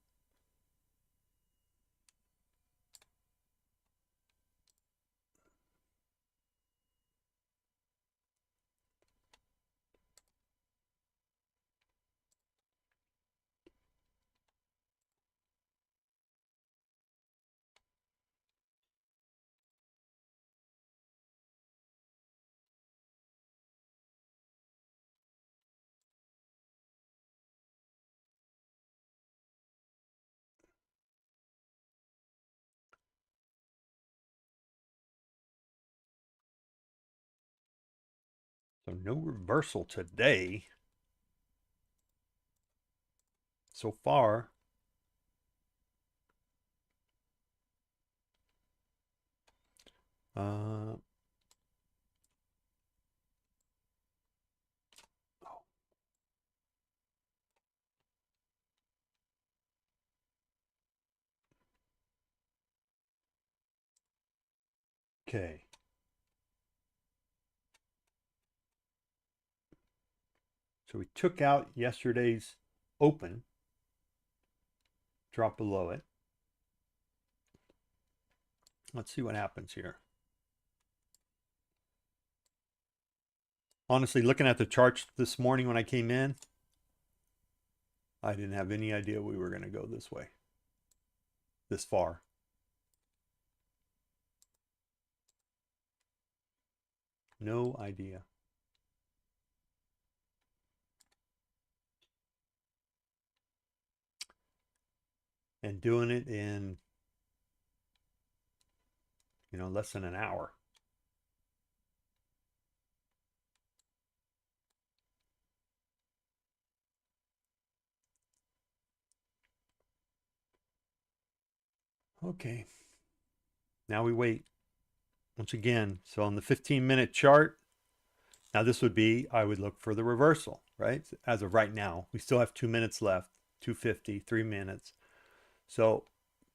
So no reversal today. So far. Okay. So we took out yesterday's open, drop below it. Let's see what happens here. Honestly, looking at the charts this morning when I came in, I didn't have any idea we were going to go this way, this far. No idea. And doing it in, you know, less than an hour. Okay. Now we wait. Once again, so on the 15-minute chart, now this would be, I would look for the reversal, right? As of right now, we still have 2 minutes left, 2:50, 3 minutes. So,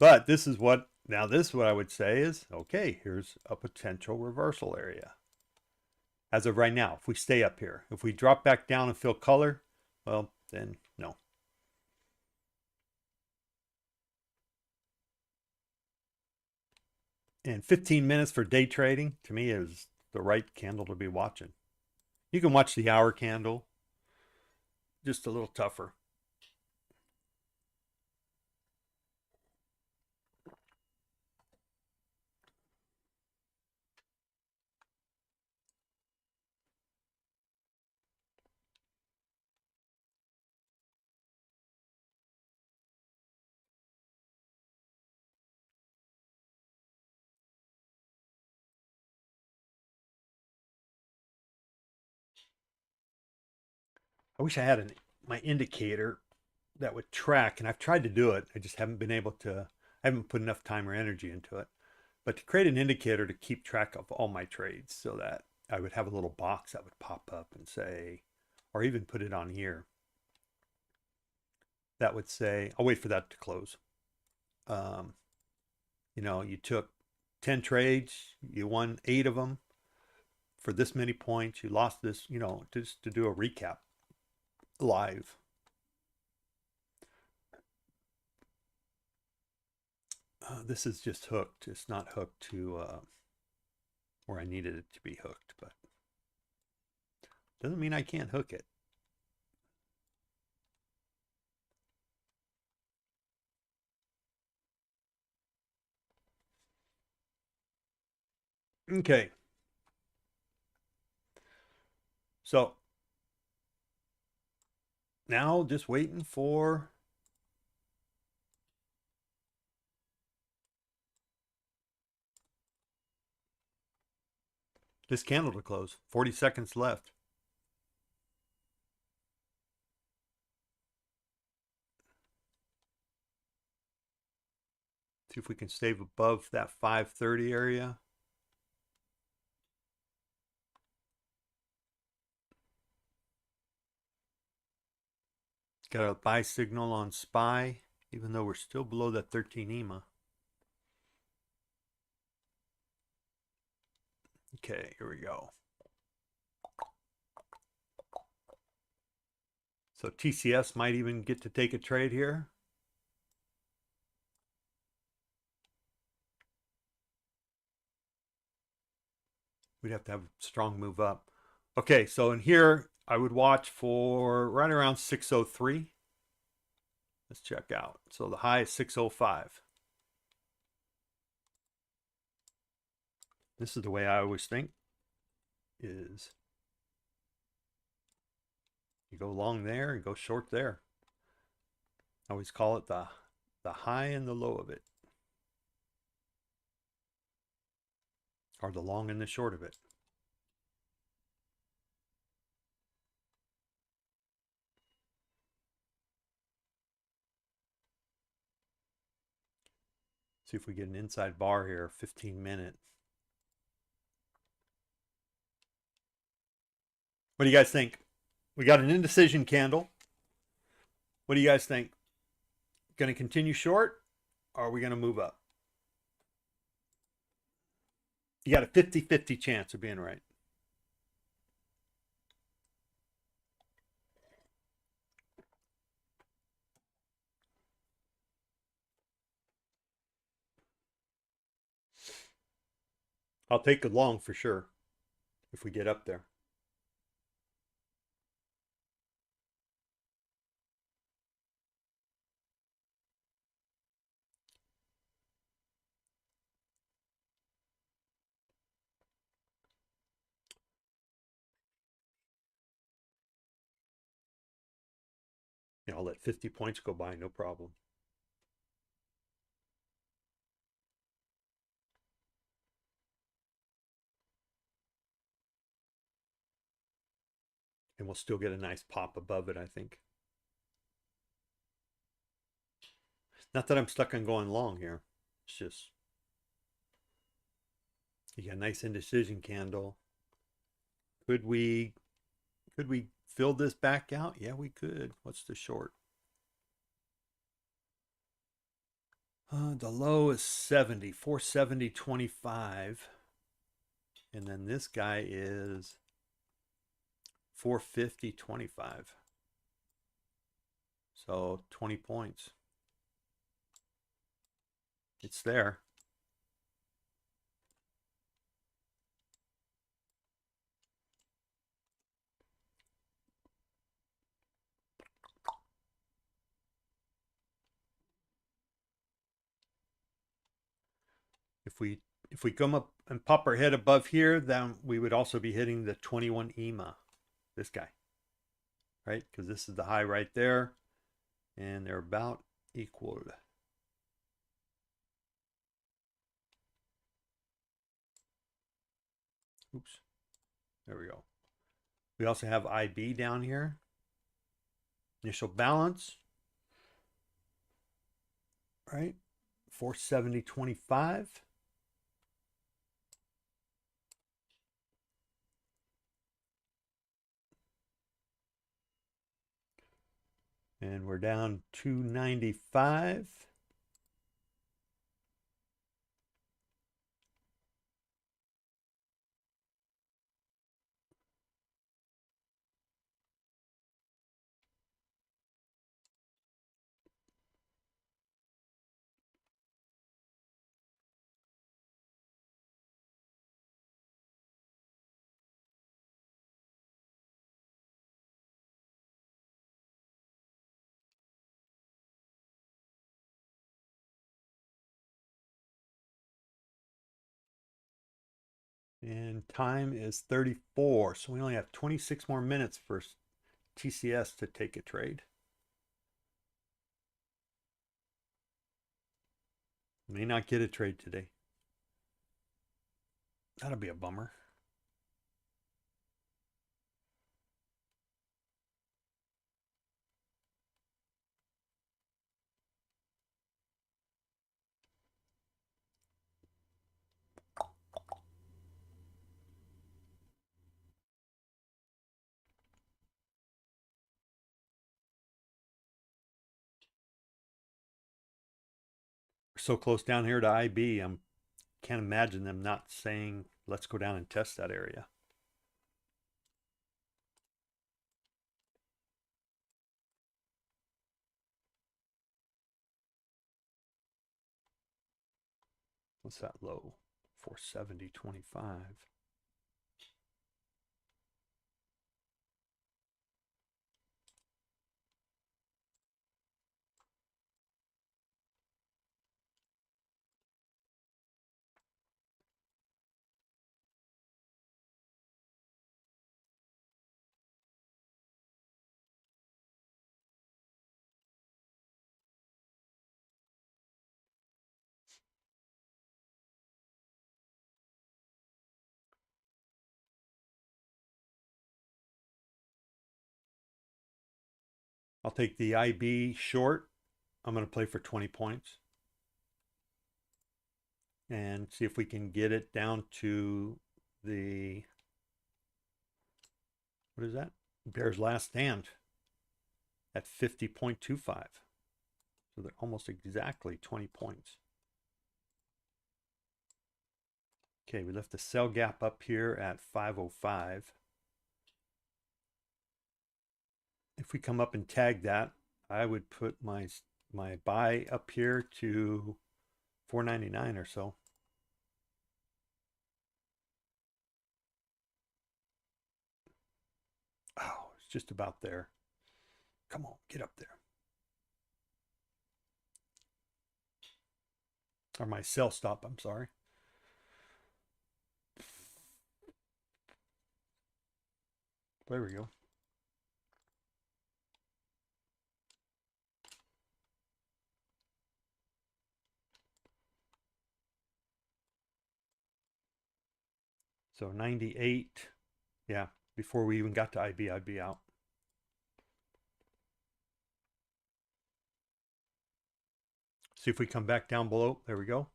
but this is what, now this is what I would say is, okay, here's a potential reversal area. As of right now, if we stay up here, if we drop back down and fill color, well, then no. And 15 minutes for day trading, to me, is the right candle to be watching. You can watch the hour candle, just a little tougher. I wish I had my indicator that would track, and I've tried to do it. I just haven't been able to, I haven't put enough time or energy into it. But to create an indicator to keep track of all my trades so that I would have a little box that would pop up and say, or even put it on here. that would say, I'll wait for that to close. You know, you took 10 trades, you won 8 of them for this many points, you lost this, you know, just to do a recap live. This is just hooked. It's not hooked to where I needed it to be hooked, but doesn't mean I can't hook it. Okay. So now just waiting for this candle to close. 40 seconds left. See if we can stay above that 530 area. Got a buy signal on SPY, even though we're still below that 13 EMA. Okay, here we go. So TCS might even get to take a trade here. We'd have to have a strong move up. Okay, so in here, I would watch for right around 603. Let's check out. So the high is 605. This is the way I always think is you go long there and go short there. I always call it the high and the low of it. Or the long and the short of it. See if we get an inside bar here, 15-minute. What do you guys think? We got an indecision candle. What do you guys think? Going to continue short, or are we going to move up? You got a 50-50 chance of being right. I'll take a long for sure if we get up there. Yeah, I'll let 50 points go by, no problem. And we'll still get a nice pop above it, I think. Not that I'm stuck on going long here. It's just, you got a nice indecision candle. Could we fill this back out? Yeah, we could. What's the short? The low is 70, 470.25. And then this guy is 450.25. So 20 points. It's there. If we come up and pop our head above here, then we would also be hitting the 21 EMA. This guy, right? Because this is the high right there, and they're about equal. Oops, there we go. We also have IB down here. Initial balance, right? 470.25. And we're down 295. And time is 34, so we only have 26 more minutes for TCS to take a trade. May not get a trade today. That'll be a bummer. We're so close down here to IB, I can't imagine them not saying, let's go down and test that area. What's that low? 470.25. I'll take the IB short. I'm going to play for 20 points and see if we can get it down to the, what is that? Bears last stand at 50.25. So they're almost exactly 20 points. Okay, we left the sell gap up here at 505. If we come up and tag that, I would put my buy up here to 499 or so. Oh, it's just about there. Come on, get up there. Or my sell stop, I'm sorry. There we go. So 98. Yeah, before we even got to IB, I'd be out. See if we come back down below. There we go.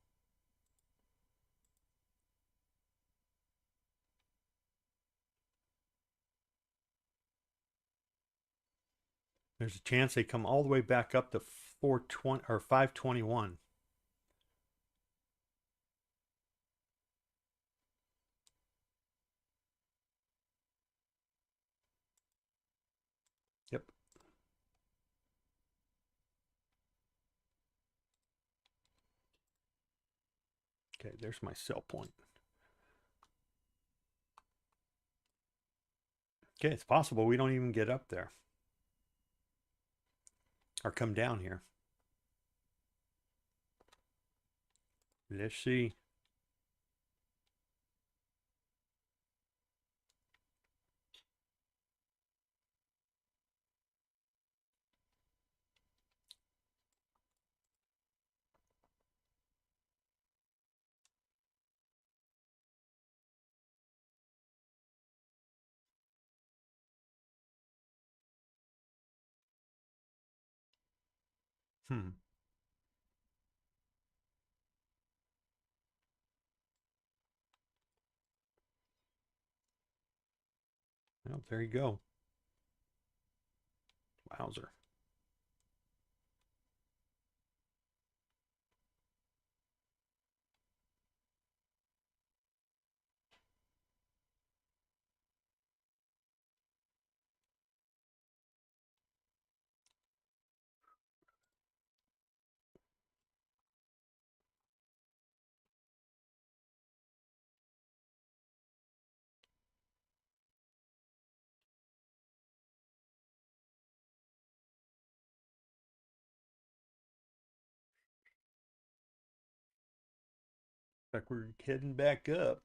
There's a chance they come all the way back up to 420 or 521. Yep. Okay, there's my sell point. Okay, it's possible we don't even get up there or come down here. Let's see. Well, there you go. Wowzer. Like we're heading back up.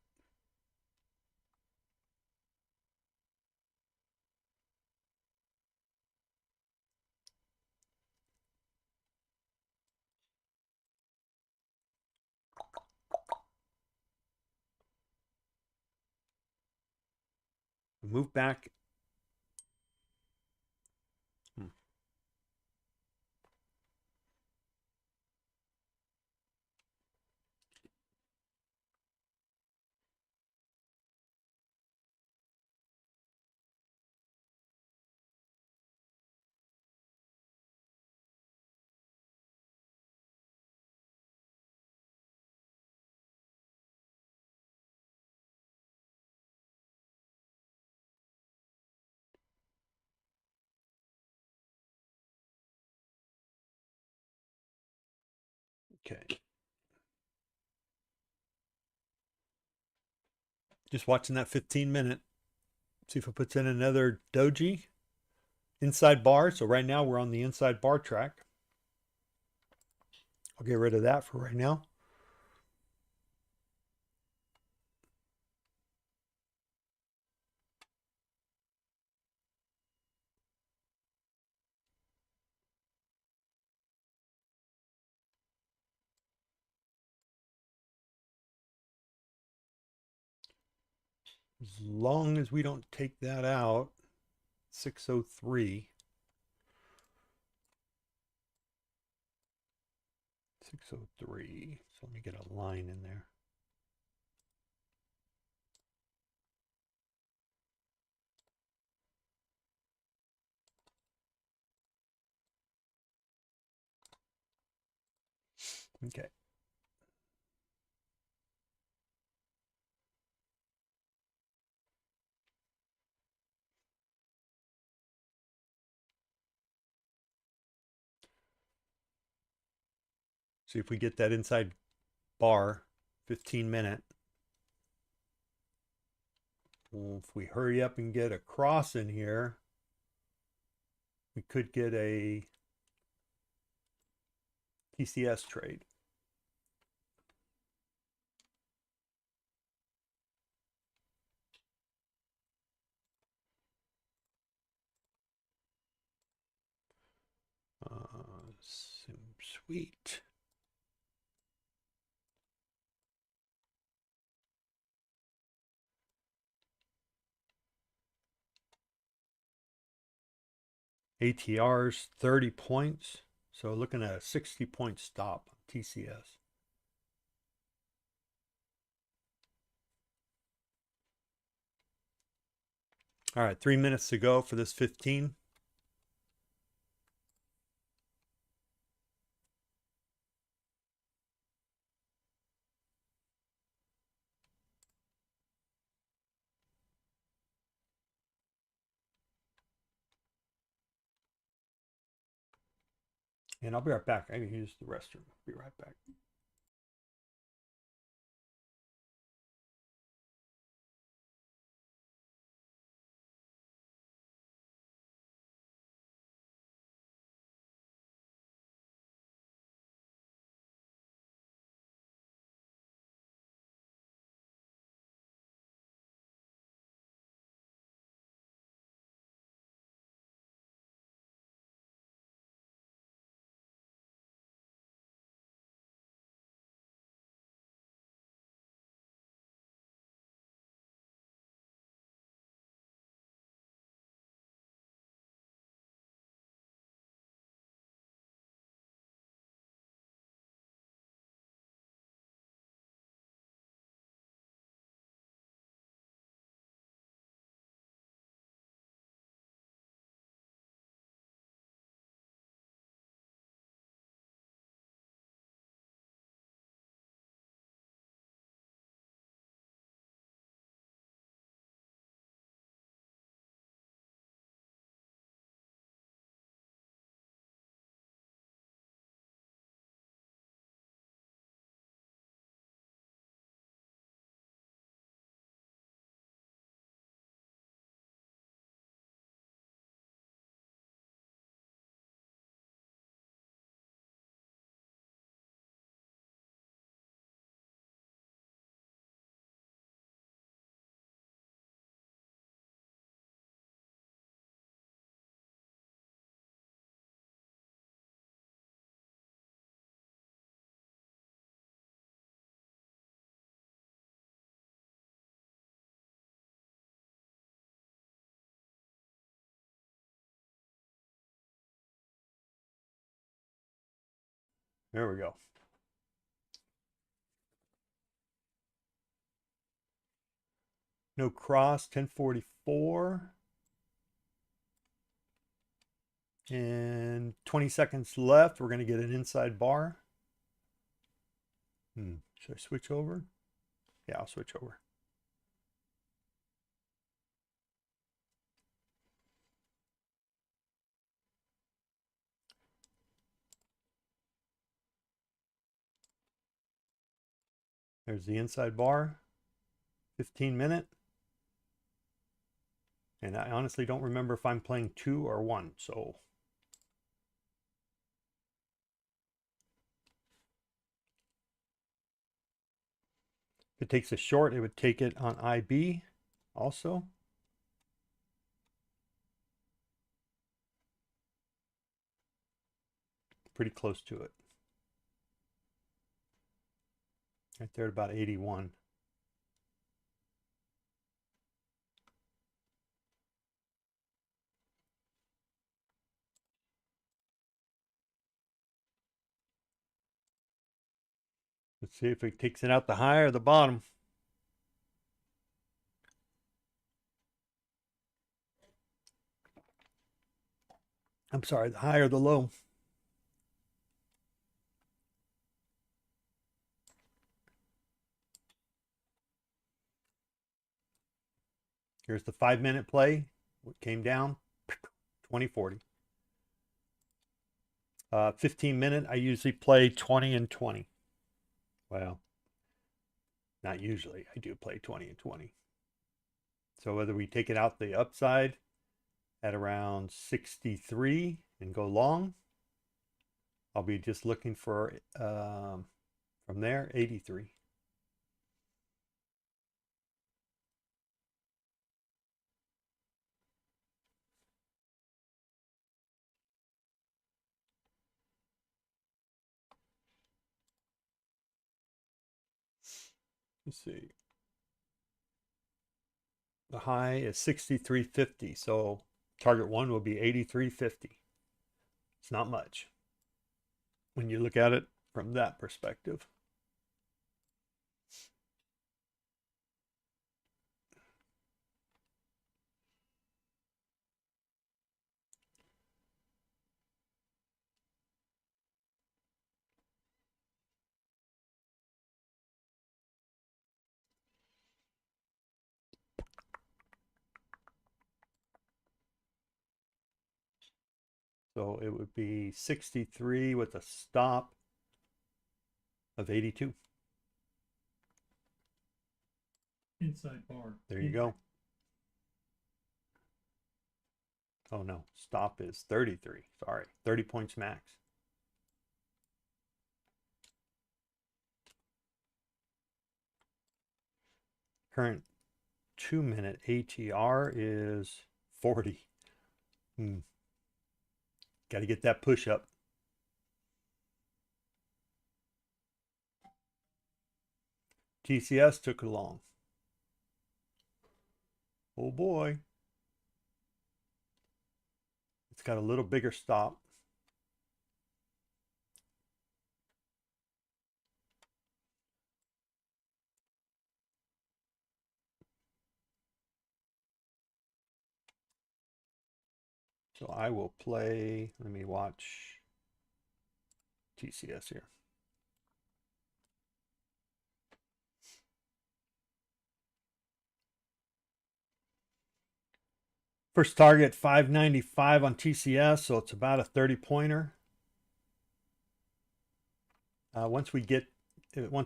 Move back. Okay. Just watching that 15-minute. See if it puts in another doji. Inside bar. So right now we're on the inside bar track. I'll get rid of that for right now. As long as we don't take that out, 603. 603. So let me get a line in there. Okay. See if we get that inside bar, 15-minute. Well, if we hurry up and get a cross in here, we could get a TCS trade. Sweet. ATR's 30 points. So looking at a 60-point stop on TCS. All right, 3 minutes to go for this 15. And I'll be right back. I can use the restroom. Be right back. There we go. No cross, 1044. And 20 seconds left. We're going to get an inside bar. Should I switch over? Yeah, I'll switch over. There's the inside bar, 15-minute. And I honestly don't remember if I'm playing 2 or 1, so. If it takes a short, it would take it on IB also. Pretty close to it. Right there at about 81. Let's see if it takes it out the high or the bottom. I'm sorry, the high or the low. Here's the 5-minute play. What came down? 2040. 15-minute, I usually play 20 and 20. Well, not usually. I do play 20 and 20. So whether we take it out the upside at around 63 and go long, I'll be just looking for, from there, 83. Let's see. The high is 63.50, so target 1 will be 83.50. It's not much when you look at it from that perspective. So it would be 63 with a stop of 82. Inside bar. There you go. Oh no, stop is 33. Sorry, 30 points max. Current 2-minute ATR is 40. Got to get that push up. TCS took it long. Oh boy. It's got a little bigger stop. So I will play, let me watch TCS here. First target 595 on TCS, so it's about a 30-pointer. Once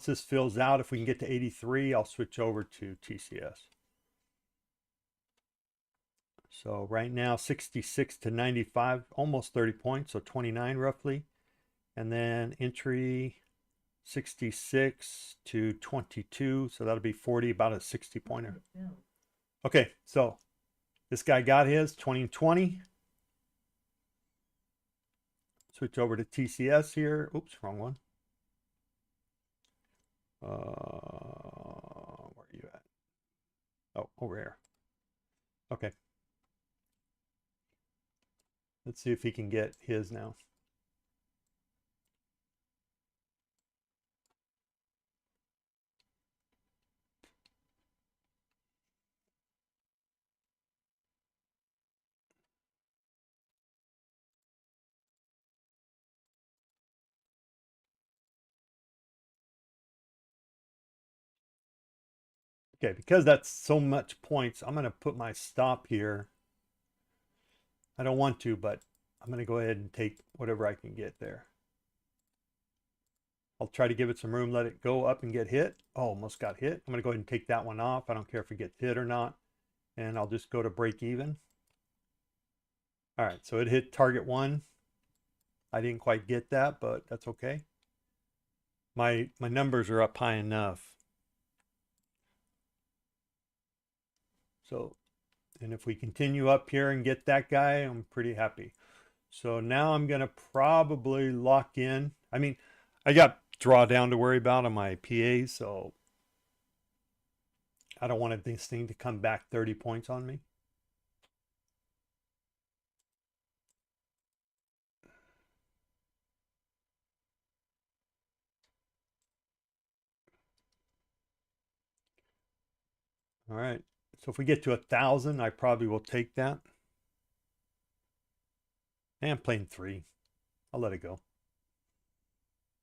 this fills out, if we can get to 83, I'll switch over to TCS. So right now 66 to 95, almost 30 points, so 29 roughly. And then entry 66 to 22, so that'll be 40, about a 60-pointer. Okay, so this guy got his 20 and 20. Switch over to TCS here. Oops, wrong one. Where are you at? Oh, over here. Okay. Let's see if he can get his now. Okay, because that's so much points, I'm going to put my stop here. I don't want to, but I'm going to go ahead and take whatever I can get there. I'll try to give it some room, let it go up and get hit. Oh, almost got hit. I'm going to go ahead and take that one off. I don't care if it gets hit or not. And I'll just go to break even. All right, so it hit target one. I didn't quite get that, but that's okay. My numbers are up high enough. So, and if we continue up here and get that guy, I'm pretty happy. So now I'm going to probably lock in. I mean, I got drawdown to worry about on my PA, so I don't want this thing to come back 30 points on me. All right. So if we get to 1,000, I probably will take that. And I'm playing 3. I'll let it go.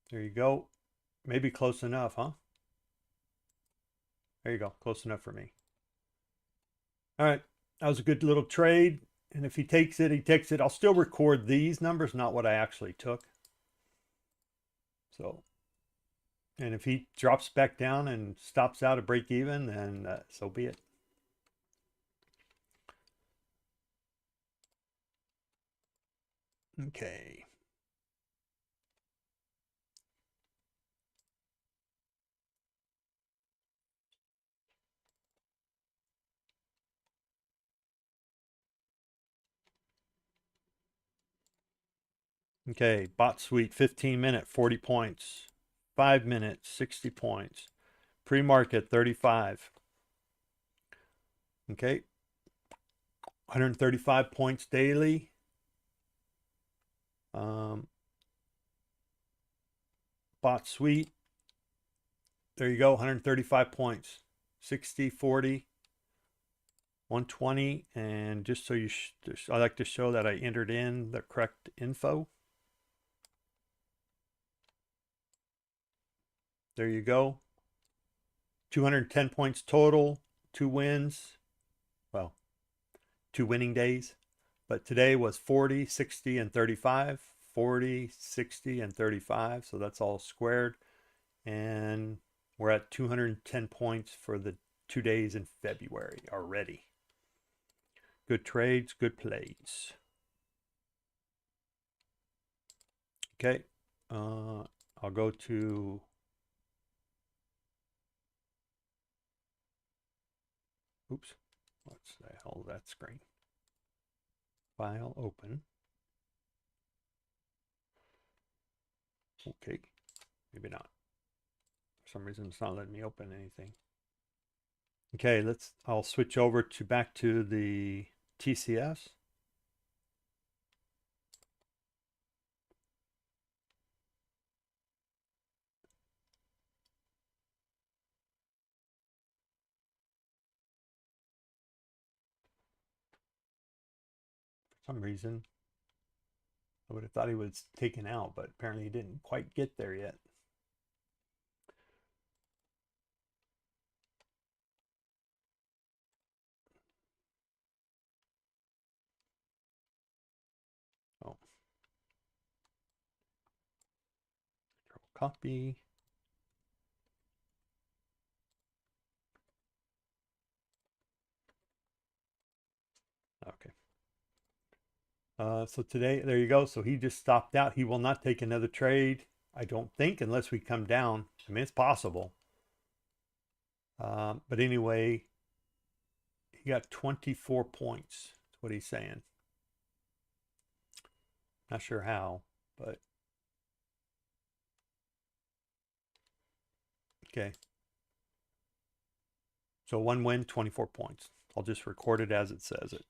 There you go. Maybe close enough, huh? There you go. Close enough for me. All right. That was a good little trade. And if he takes it, he takes it. I'll still record these numbers, not what I actually took. So, and if he drops back down and stops out at break even, then so be it. Okay. Okay, bot suite, 15-minute, 40 points. 5 minutes, 60 points. Pre-market, 35. Okay. 135 points daily. Bot suite. There you go, 135 points. 60, 40, 120. And just so you, I like to show that I entered in the correct info. There you go. 210 points total, 2 wins. Well, 2 winning days. But today was 40, 60, and 35. 40, 60, and 35. So that's all squared. And we're at 210 points for the 2 days in February already. Good trades, good plays. Okay. I'll go to oops, what's the hell is that screen? File open. Okay, maybe not. For some reason it's not letting me open anything. Okay, I'll switch over to back to the TCS. For some reason, I would have thought he was taken out, but apparently he didn't quite get there yet. Oh. Control copy. Okay. So today, there you go. So he just stopped out. He will not take another trade, I don't think, unless we come down. I mean, it's possible. But anyway, he got 24 points. That's what he's saying. Not sure how, but okay. So 1 win, 24 points. I'll just record it as it says it.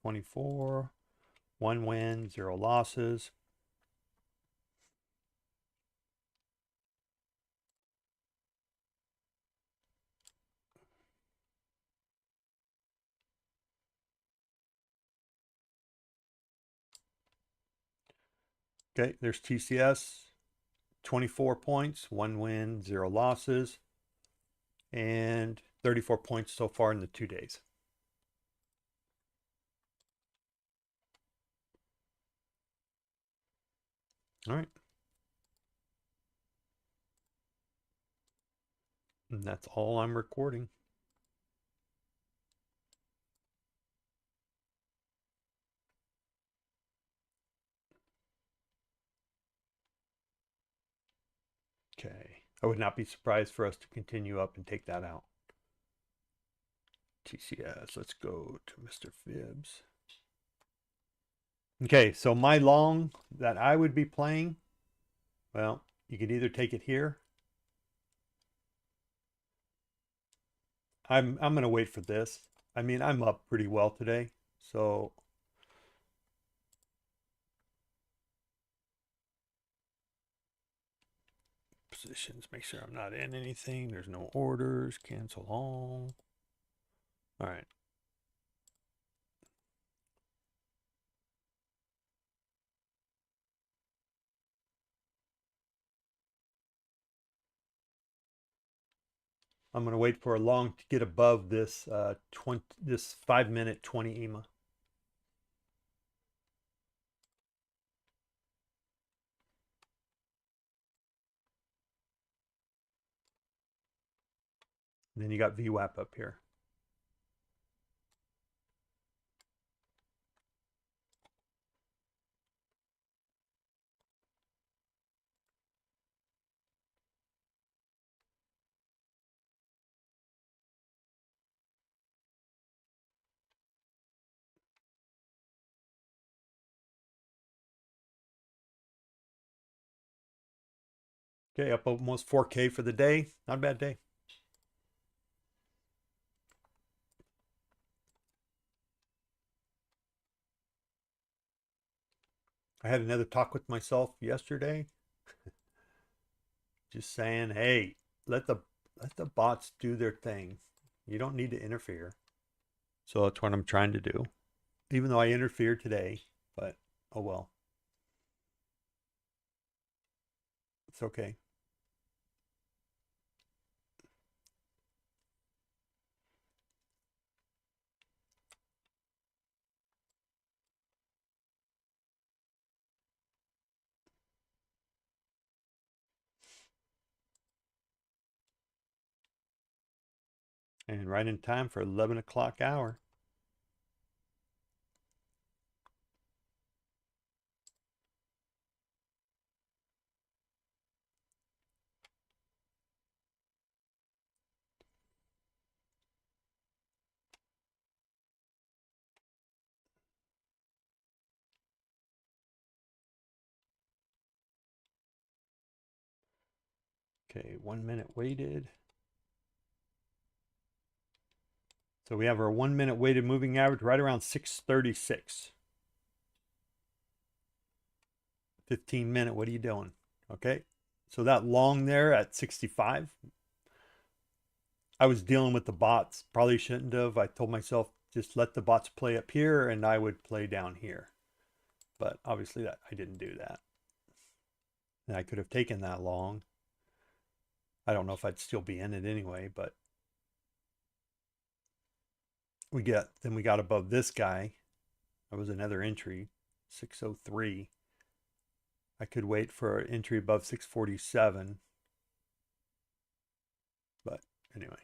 24, 1 win, 0 losses. Okay, there's TCS, 24 points, 1 win, 0 losses. And 34 points so far in the 2 days. All right. And that's all I'm recording. Okay. I would not be surprised for us to continue up and take that out. TCS, let's go to Mr. Fibs. Okay, so my long that I would be playing, well, you could either take it here. I'm going to wait for this. I mean, I'm up pretty well today, so positions, make sure I'm not in anything. There's no orders, cancel all. All right. I'm going to wait for a long to get above this 5-minute 20 EMA. And then you got VWAP up here. Okay, up almost 4K for the day. Not a bad day. I had another talk with myself yesterday. Just saying, hey, let the bots do their thing. You don't need to interfere. So that's what I'm trying to do. Even though I interfered today, but oh well. It's okay. And right in time for 11 o'clock hour. Okay, 1 minute waited. So we have our 1 minute weighted moving average right around 636. 15-minute, what are you doing? Okay, so that long there at 65, I was dealing with the bots. Probably shouldn't have. I told myself just let the bots play up here and I would play down here. But obviously that I didn't do that. And I could have taken that long. I don't know if I'd still be in it anyway, but we got above this guy. That was another entry, 603. I could wait for an entry above 647. But anyway.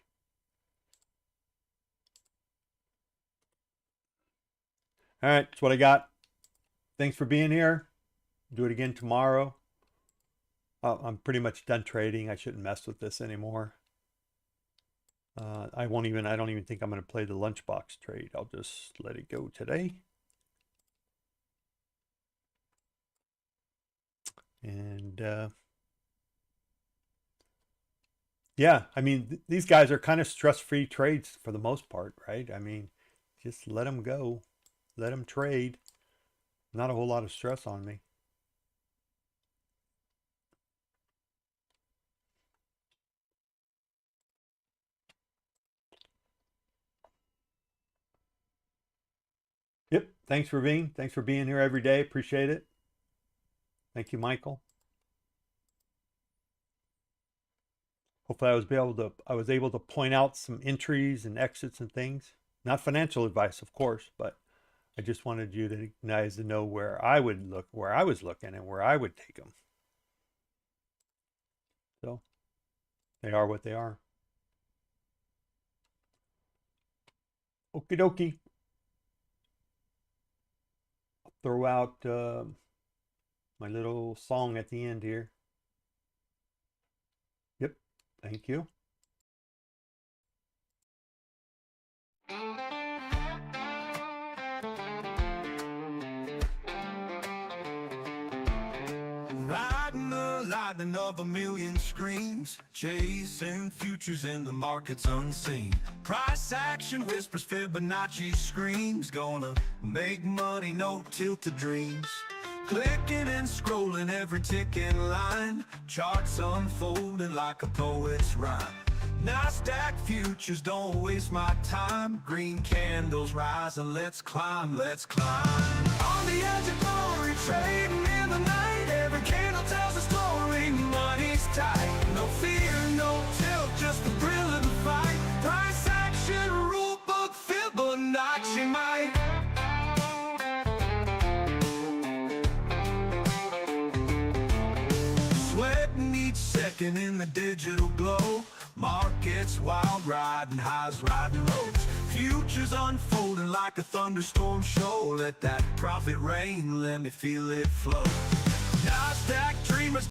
All right, that's what I got. Thanks for being here. Do it again tomorrow. I'm pretty much done trading. I shouldn't mess with this anymore. I don't even think I'm going to play the lunchbox trade. I'll just let it go today. And yeah, I mean, these guys are kind of stress-free trades for the most part, right? I mean, just let them go. Let them trade. Not a whole lot of stress on me. Yep. Thanks for being here every day. Appreciate it. Thank you, Michael. Hopefully I was able to point out some entries and exits and things. Not financial advice, of course, but I just wanted you guys to know where I would look, where I was looking, and where I would take them. So they are what they are. Okie dokie. I'll throw out my little song at the end here. Yep, thank you. Riding the lightning of a million screens, chasing futures in the markets unseen. Price action whispers, Fibonacci screams, gonna make money, no tilted dreams. Clicking and scrolling every ticking line, charts unfolding like a poet's rhyme. NASDAQ futures, don't waste my time. Green candles rising, let's climb, let's climb. On the edge of glory, trading in the night. Every candle tells a story, money's tight. No fear, no tilt, just the thrill of the fight. Price action, rule book, Fibonacci might. Sweating each second in the digital glow. Markets wild, riding highs, riding lows. Futures unfolding like a thunderstorm show. Let that profit rain, let me feel it flow. NASDAQ dreamers